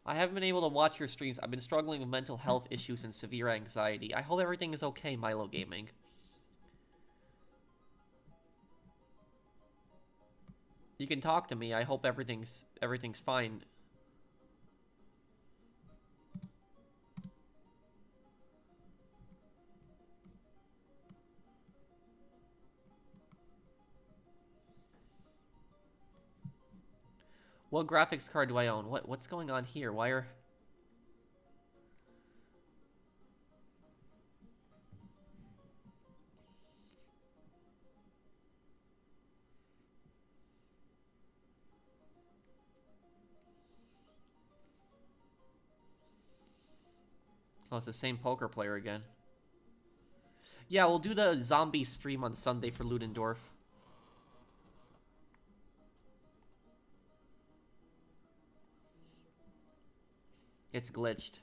I haven't been able to watch your streams. I've been struggling with mental health issues and severe anxiety. I hope everything is okay, Milo Gaming. You can talk to me. I hope everything's fine. What graphics card do I own? What's going on here? Why are... Oh, it's the same poker player again. Yeah, we'll do the zombie stream on Sunday for Ludendorff. It's glitched.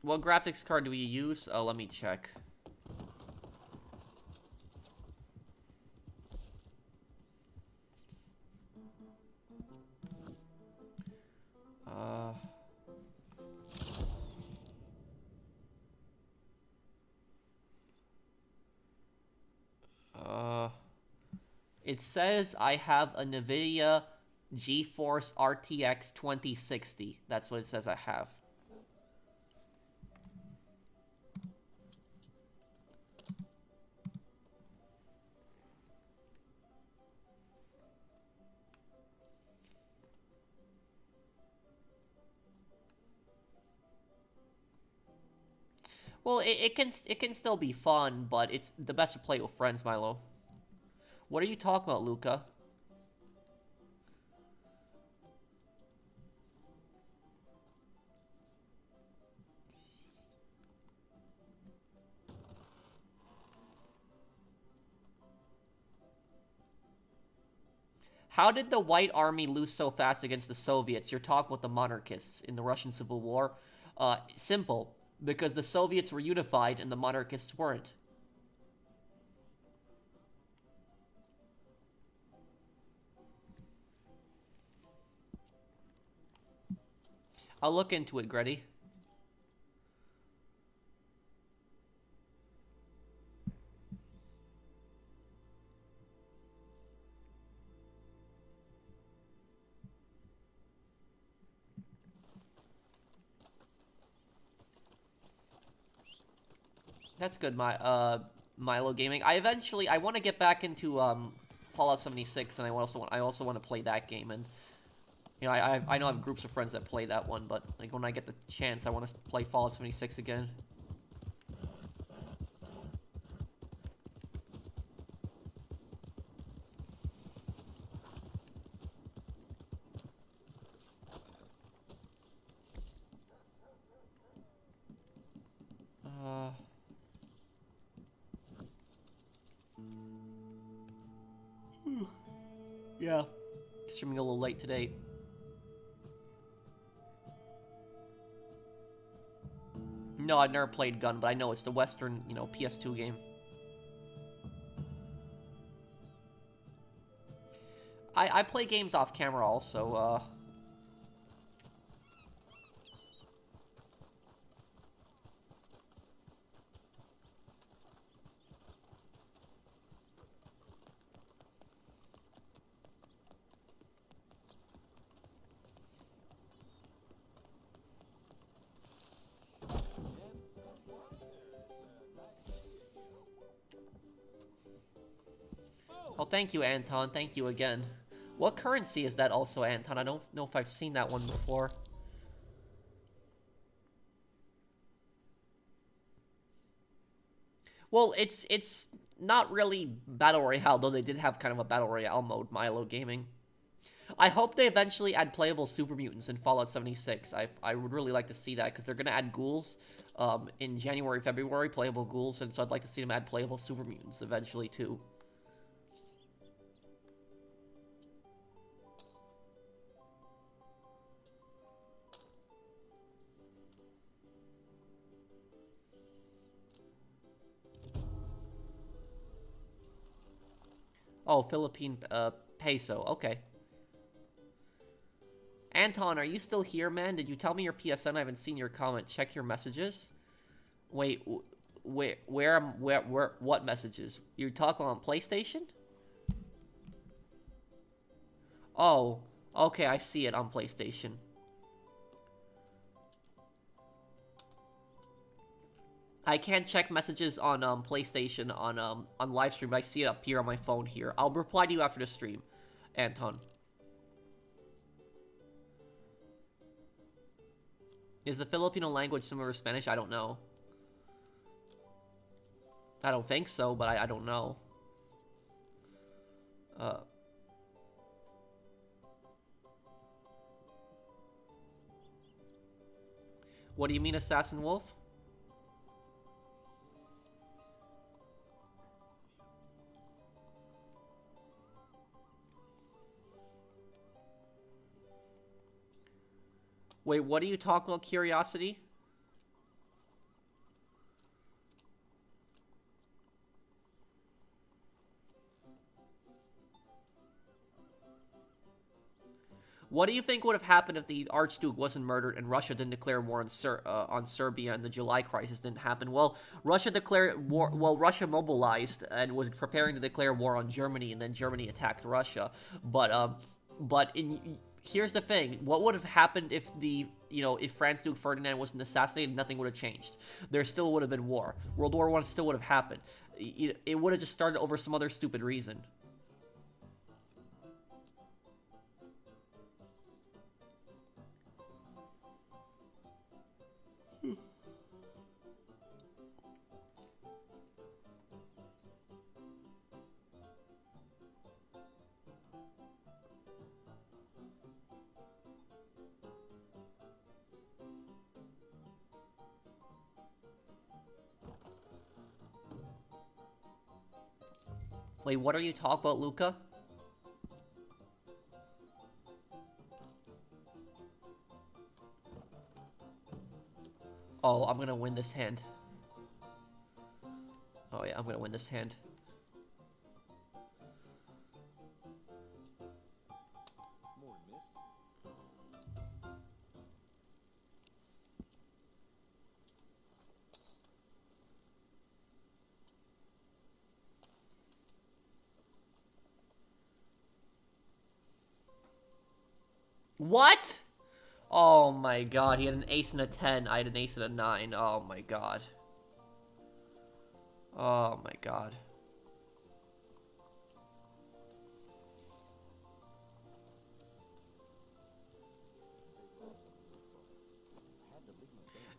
What graphics card do we use? Let me check. It says I have a NVIDIA GeForce RTX 2060. That's what it says I have. Well, it can still be fun, but it's the best to play with friends, Milo. What are you talking about, Luca? How did the White Army lose so fast against the Soviets? You're talking about the monarchists in the Russian Civil War. Simple. Because the Soviets were unified and the monarchists weren't. I'll look into it, Gretty. That's good, Milo Gaming. I want to get back into Fallout 76, and I also want to play that game. And you know, I know I have groups of friends that play that one, but like when I get the chance, I want to play Fallout 76 again. Yeah. Streaming a little late today. No, I've never played Gun, but I know it's the Western, you know, PS2 game. I play games off camera also, Oh, thank you, Anton. Thank you again. What currency is that also, Anton? I don't know if I've seen that one before. Well, it's not really Battle Royale, though they did have kind of a Battle Royale mode, Milo Gaming. I hope they eventually add playable Super Mutants in Fallout 76. I would really like to see that, because they're going to add ghouls in January, February, playable ghouls, and so I'd like to see them add playable Super Mutants eventually, too. Oh, Philippine peso. Okay. Anton, are you still here, man? Did you tell me your PSN? I haven't seen your comment. Check your messages. Wait, where, what messages? You talking on PlayStation? Oh, okay, I see it on PlayStation. I can't check messages on PlayStation on live stream, but I see it up here on my phone here. I'll reply to you after the stream, Anton. Is the Filipino language similar to Spanish? I don't know. I don't think so, but I don't know. What do you mean, Assassin Wolf? Wait, what are you talking about, Curiosity? What do you think would have happened if the Archduke wasn't murdered and Russia didn't declare war on Serbia and the July crisis didn't happen? Well, Russia declared war. Well, Russia mobilized and was preparing to declare war on Germany, and then Germany attacked Russia. But here's the thing: what would have happened if if Franz Duke Ferdinand wasn't assassinated? Nothing would have changed. There still would have been war. World War I still would have happened. It would have just started over some other stupid reason. Wait, what are you talking about, Luca? Oh, I'm gonna win this hand. Oh yeah, I'm gonna win this hand. What? Oh my god, he had an ace and a 10. I had an ace and a 9. Oh my god. Oh my god.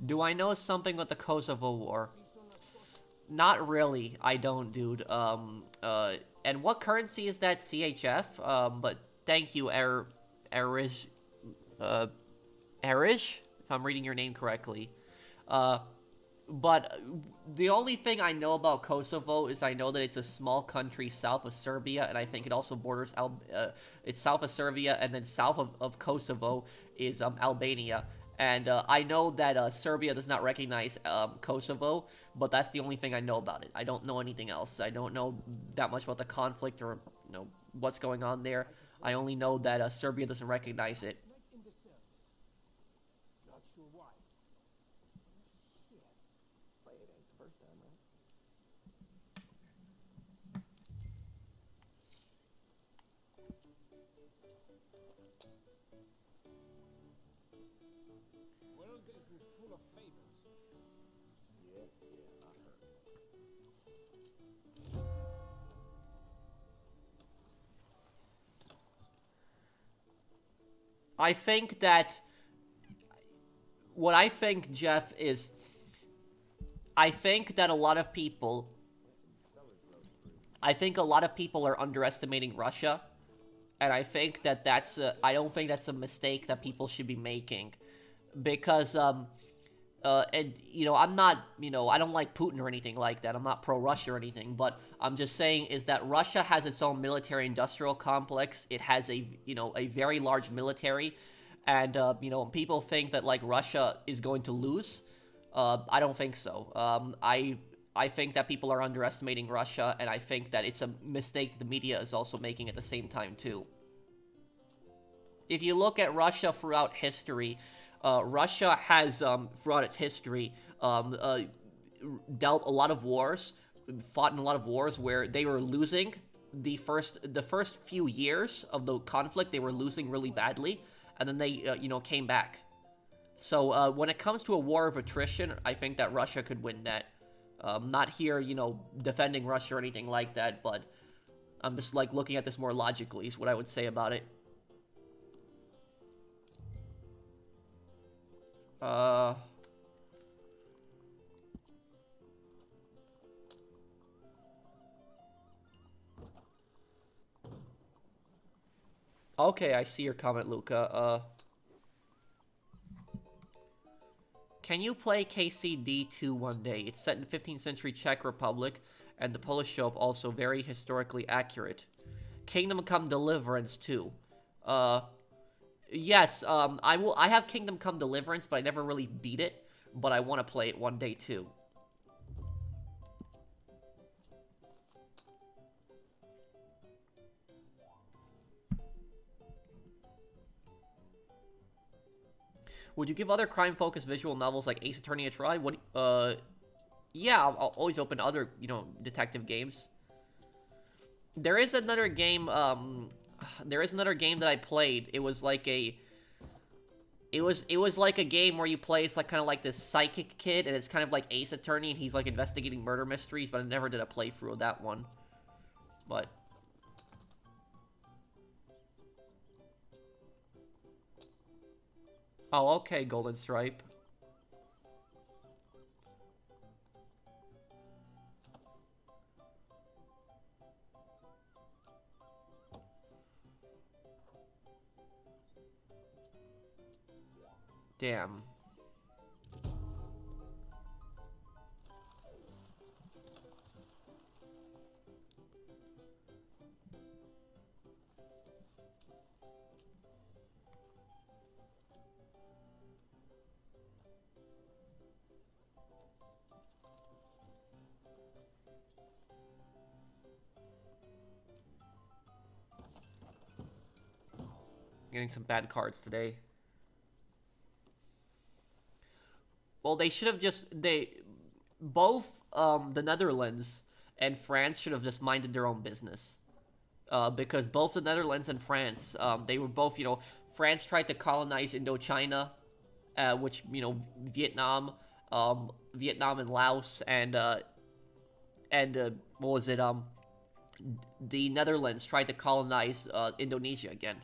Do I know something about the Kosovo War? Not really. I don't, dude. And what currency is that? CHF? But thank you, Erish, if I'm reading your name correctly. But the only thing I know about Kosovo is I know that it's a small country south of Serbia, and I think it also borders it's south of Serbia, and then south of Kosovo is Albania. And I know that Serbia does not recognize Kosovo, but that's the only thing I know about it. I don't know anything else. I don't know that much about the conflict or what's going on there. I only know that Serbia doesn't recognize it. Not sure why. Play it ain't the first time, right? World is full of favors. Yeah, I heard. I think that what I think, Jeff, is I think that a lot of people are underestimating Russia, and I think that I don't think that's a mistake that people should be making, because and I'm not, I don't like Putin or anything like that. I'm not pro-Russia or anything, but I'm just saying is that Russia has its own military-industrial complex. It has a very large military, and people think that like Russia is going to lose. I don't think so. I think that people are underestimating Russia, and I think that it's a mistake the media is also making at the same time too. If you look at Russia throughout history, Russia has, throughout its history, dealt a lot of wars, fought in a lot of wars where they were losing the first few years of the conflict. They were losing really badly, and then they, came back. So when it comes to a war of attrition, I think that Russia could win that. Not here, defending Russia or anything like that, but I'm just like looking at this more logically is what I would say about it. Okay, I see your comment, Luca. Can you play KCD2 one day? It's set in 15th century Czech Republic, and the Polish show also very historically accurate. Kingdom Come Deliverance 2. Yes, I have Kingdom Come Deliverance, but I never really beat it, but I want to play it one day too. Would you give other crime-focused visual novels like Ace Attorney a try? Yeah, I'll always open other, detective games. There is another game, that I played. It was like a... It was like a game where you play as kind of like this psychic kid, and it's kind of like Ace Attorney, and he's like investigating murder mysteries, but I never did a playthrough of that one. But... Oh, okay, Golden Stripe. Damn. Getting some bad cards today. Well, they should have both the Netherlands and France should have just minded their own business. Because both the Netherlands and France, they were both, France tried to colonize Indochina, which, Vietnam and Laos, and what was it, the Netherlands tried to colonize, Indonesia again.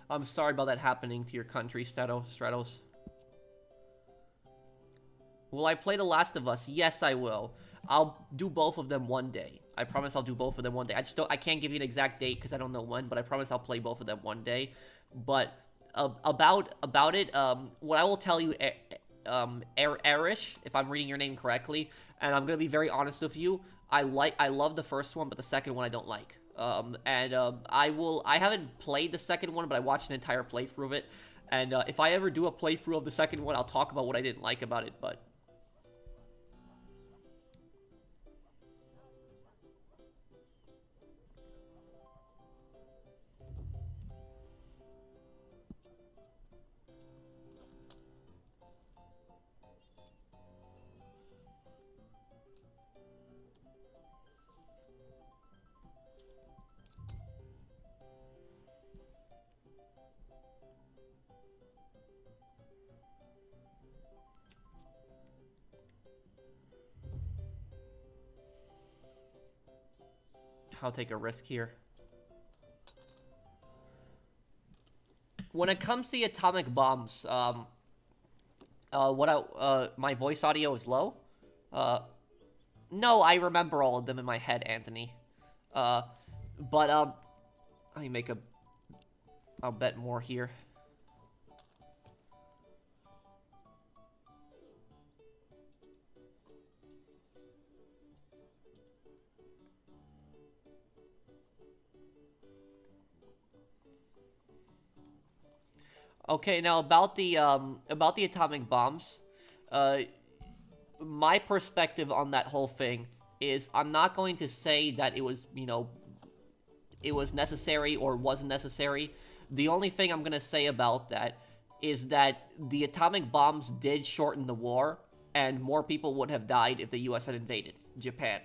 I'm sorry about that happening to your country, Stratos. Will I play The Last of Us? Yes, I will. I'll do both of them one day. I promise I'll do both of them one day. I can't give you an exact date because I don't know when, but I promise I'll play both of them one day. But about it, what I will tell you, Erish, if I'm reading your name correctly, and I'm gonna be very honest with you, I love the first one, but the second one I don't like. I haven't played the second one, but I watched an entire playthrough of it. And if I ever do a playthrough of the second one, I'll talk about what I didn't like about it, but... I'll take a risk here. When it comes to the atomic bombs, my voice audio is low? No, I remember all of them in my head, Anthony. Let me make I'll bet more here. Okay, now about the atomic bombs, my perspective on that whole thing is I'm not going to say that it was, it was necessary or wasn't necessary. The only thing I'm going to say about that is that the atomic bombs did shorten the war, and more people would have died if the US had invaded Japan.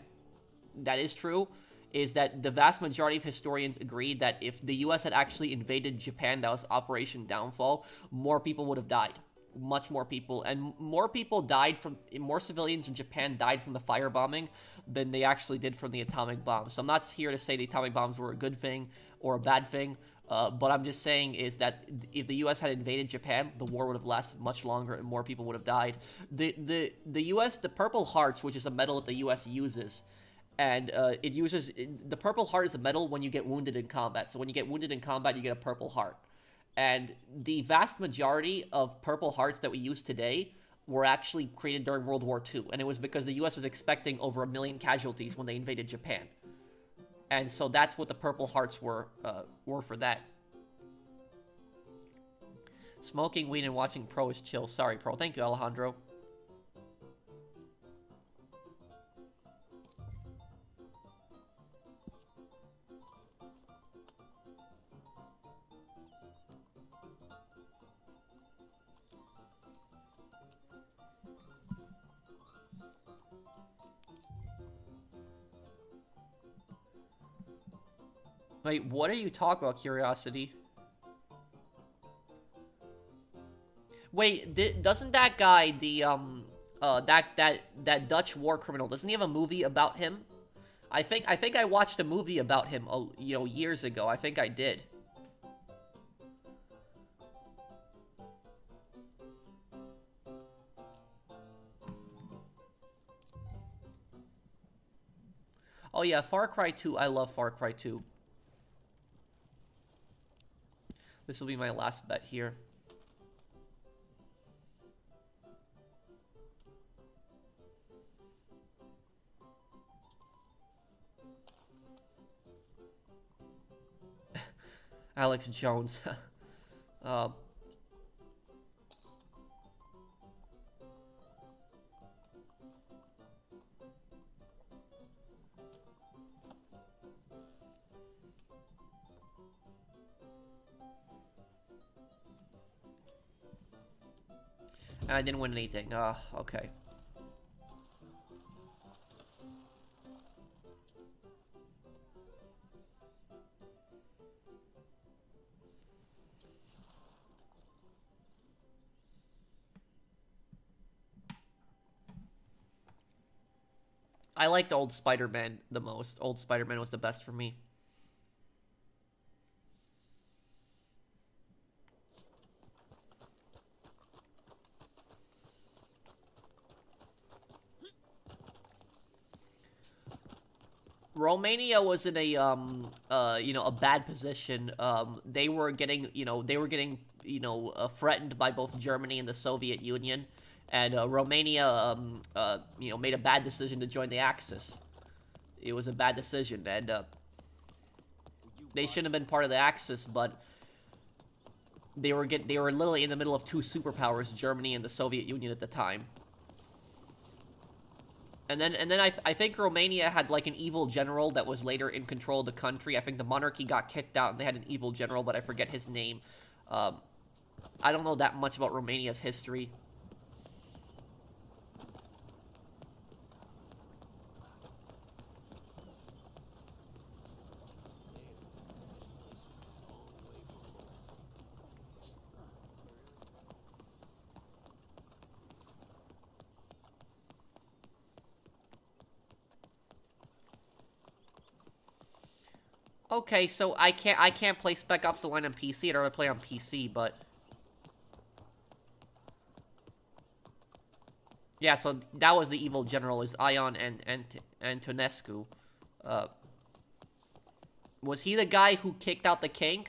That is true. Is that the vast majority of historians agree that if the US had actually invaded Japan, that was Operation Downfall, more people would have died. Much more people. And more civilians in Japan died from the firebombing than they actually did from the atomic bombs. So I'm not here to say the atomic bombs were a good thing or a bad thing, but I'm just saying is that if the US had invaded Japan, the war would have lasted much longer and more people would have died. The US, the Purple Hearts, which is a medal that the US uses, and the Purple Heart is a medal when you get wounded in combat. So when you get wounded in combat, you get a Purple Heart. And the vast majority of Purple Hearts that we use today were actually created during World War II. And it was because the US was expecting over 1 million casualties when they invaded Japan. And so that's what the Purple Hearts were for that. Smoking weed and watching Pro is chill. Sorry, Pro. Thank you, Alejandro. Wait, what are you talking about, Curiosity? Wait, doesn't that guy, that Dutch war criminal, doesn't he have a movie about him? I think I watched a movie about him, years ago. I think I did. Oh yeah, Far Cry 2. I love Far Cry 2. This will be my last bet here. Alex Jones. I didn't win anything. Okay. I liked old Spider-Man the most. Old Spider-Man was the best for me. Romania was in a a bad position. They were getting threatened by both Germany and the Soviet Union, and Romania made a bad decision to join the Axis. It was a bad decision, and they shouldn't have been part of the Axis, but they were literally in the middle of two superpowers, Germany and the Soviet Union at the time. And then I think Romania had like an evil general that was later in control of the country. I think the monarchy got kicked out and they had an evil general, but I forget his name. I don't know that much about Romania's history. Okay, so I can't play Spec Ops: The Line on PC. I'd rather play on PC, but yeah. So that was the evil general, is Ion and Antonescu. Was he the guy who kicked out the king?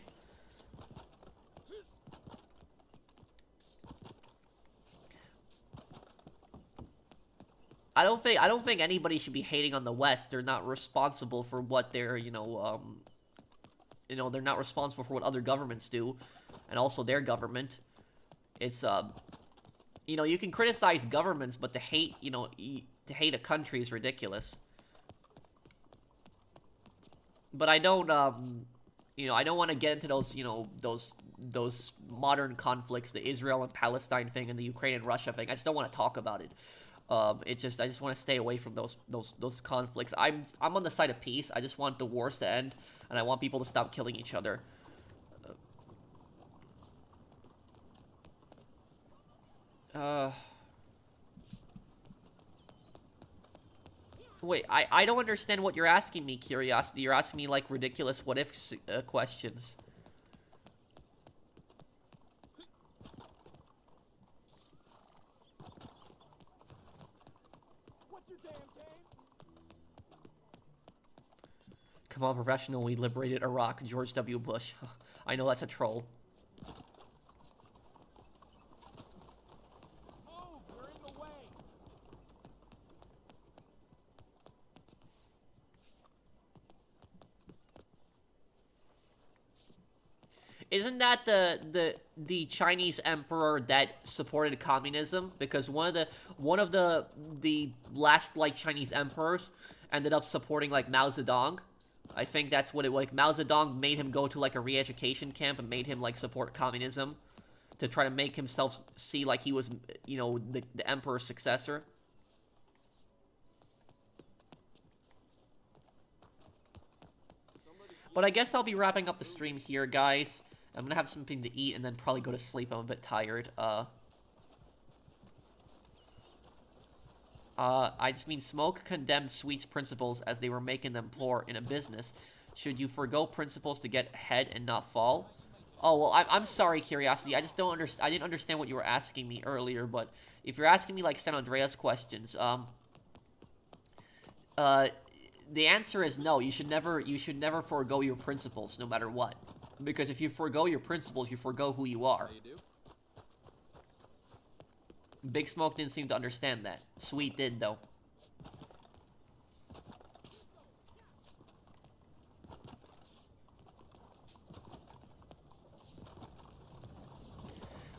I don't think anybody should be hating on the West. They're not responsible for what they're they're not responsible for what other governments do, and also their government. It's you can criticize governments, but to hate a country is ridiculous. But I don't I don't want to get into those modern conflicts, the Israel and Palestine thing and the Ukraine and Russia thing. I just don't want to talk about it. I just want to stay away from those conflicts. I'm on the side of peace. I just want the wars to end, and I want people to stop killing each other. Wait, I don't understand what you're asking me, Curiosity. You're asking me, like, ridiculous what-if questions. Come on, professional, we liberated Iraq, George W. Bush. I know that's a troll. Move, you're in the way. Isn't that the Chinese emperor that supported communism? Because one of the last like Chinese emperors ended up supporting like Mao Zedong. I think that's what it was. Like, Mao Zedong made him go to like a re-education camp and made him like support communism to try to make himself see like he was the emperor's successor. But I guess I'll be wrapping up the stream here, guys. I'm gonna have something to eat and then probably go to sleep. I'm a bit tired. I just mean Smoke condemned Sweet's principles as they were making them poor in a business. Should you forgo principles to get ahead and not fall? Oh, well, I'm sorry, Curiosity. I just don't understand. I didn't understand what you were asking me earlier, but if you're asking me, like, San Andreas questions, the answer is no. You should never forgo your principles, no matter what. Because if you forgo your principles, you forgo who you are. Big Smoke didn't seem to understand that. Sweet did, though.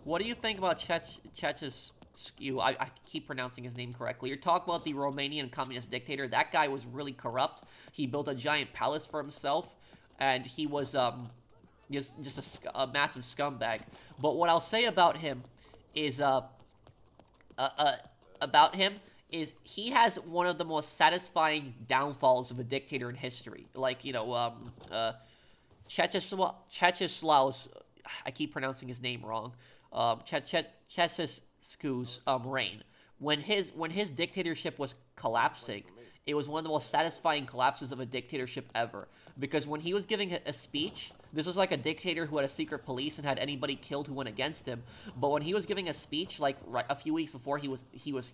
What do you think about Ceausescu? I keep pronouncing his name correctly. You're talking about the Romanian communist dictator. That guy was really corrupt. He built a giant palace for himself, and he was just a massive scumbag. But what I'll say about him is he has one of the most satisfying downfalls of a dictator in history. Like, Ceausescu's, I keep pronouncing his name wrong, Ceausescu's reign. When his dictatorship was collapsing, it was one of the most satisfying collapses of a dictatorship ever. Because when he was giving a speech, this was like a dictator who had a secret police and had anybody killed who went against him. But when he was giving a speech, like a few weeks before he was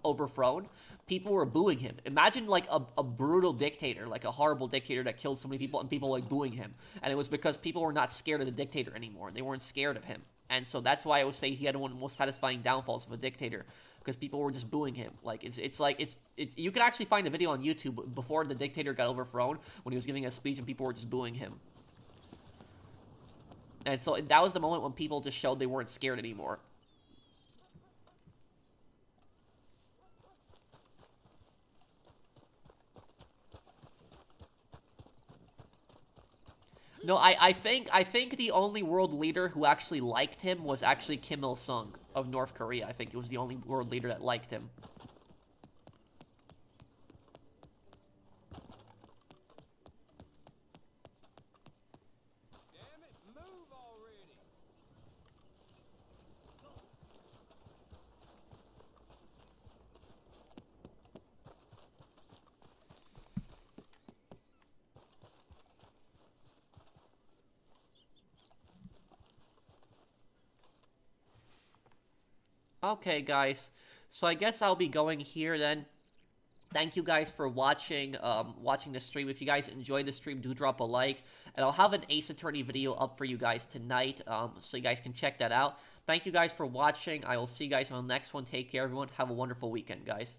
overthrown, people were booing him. Imagine like a brutal dictator, like a horrible dictator that killed so many people, and people like booing him. And it was because people were not scared of the dictator anymore. They weren't scared of him. And so that's why I would say he had one of the most satisfying downfalls of a dictator, because people were just booing him. Like it's you could actually find a video on YouTube before the dictator got overthrown when he was giving a speech and people were just booing him. And so that was the moment when people just showed they weren't scared anymore. No, I think the only world leader who actually liked him was actually Kim Il-sung of North Korea. I think it was the only world leader that liked him. Damn it, move already. Okay, guys. So I guess I'll be going here then. Thank you guys for watching the stream. If you guys enjoyed the stream, do drop a like. And I'll have an Ace Attorney video up for you guys tonight, so you guys can check that out. Thank you guys for watching. I will see you guys on the next one. Take care, everyone. Have a wonderful weekend, guys.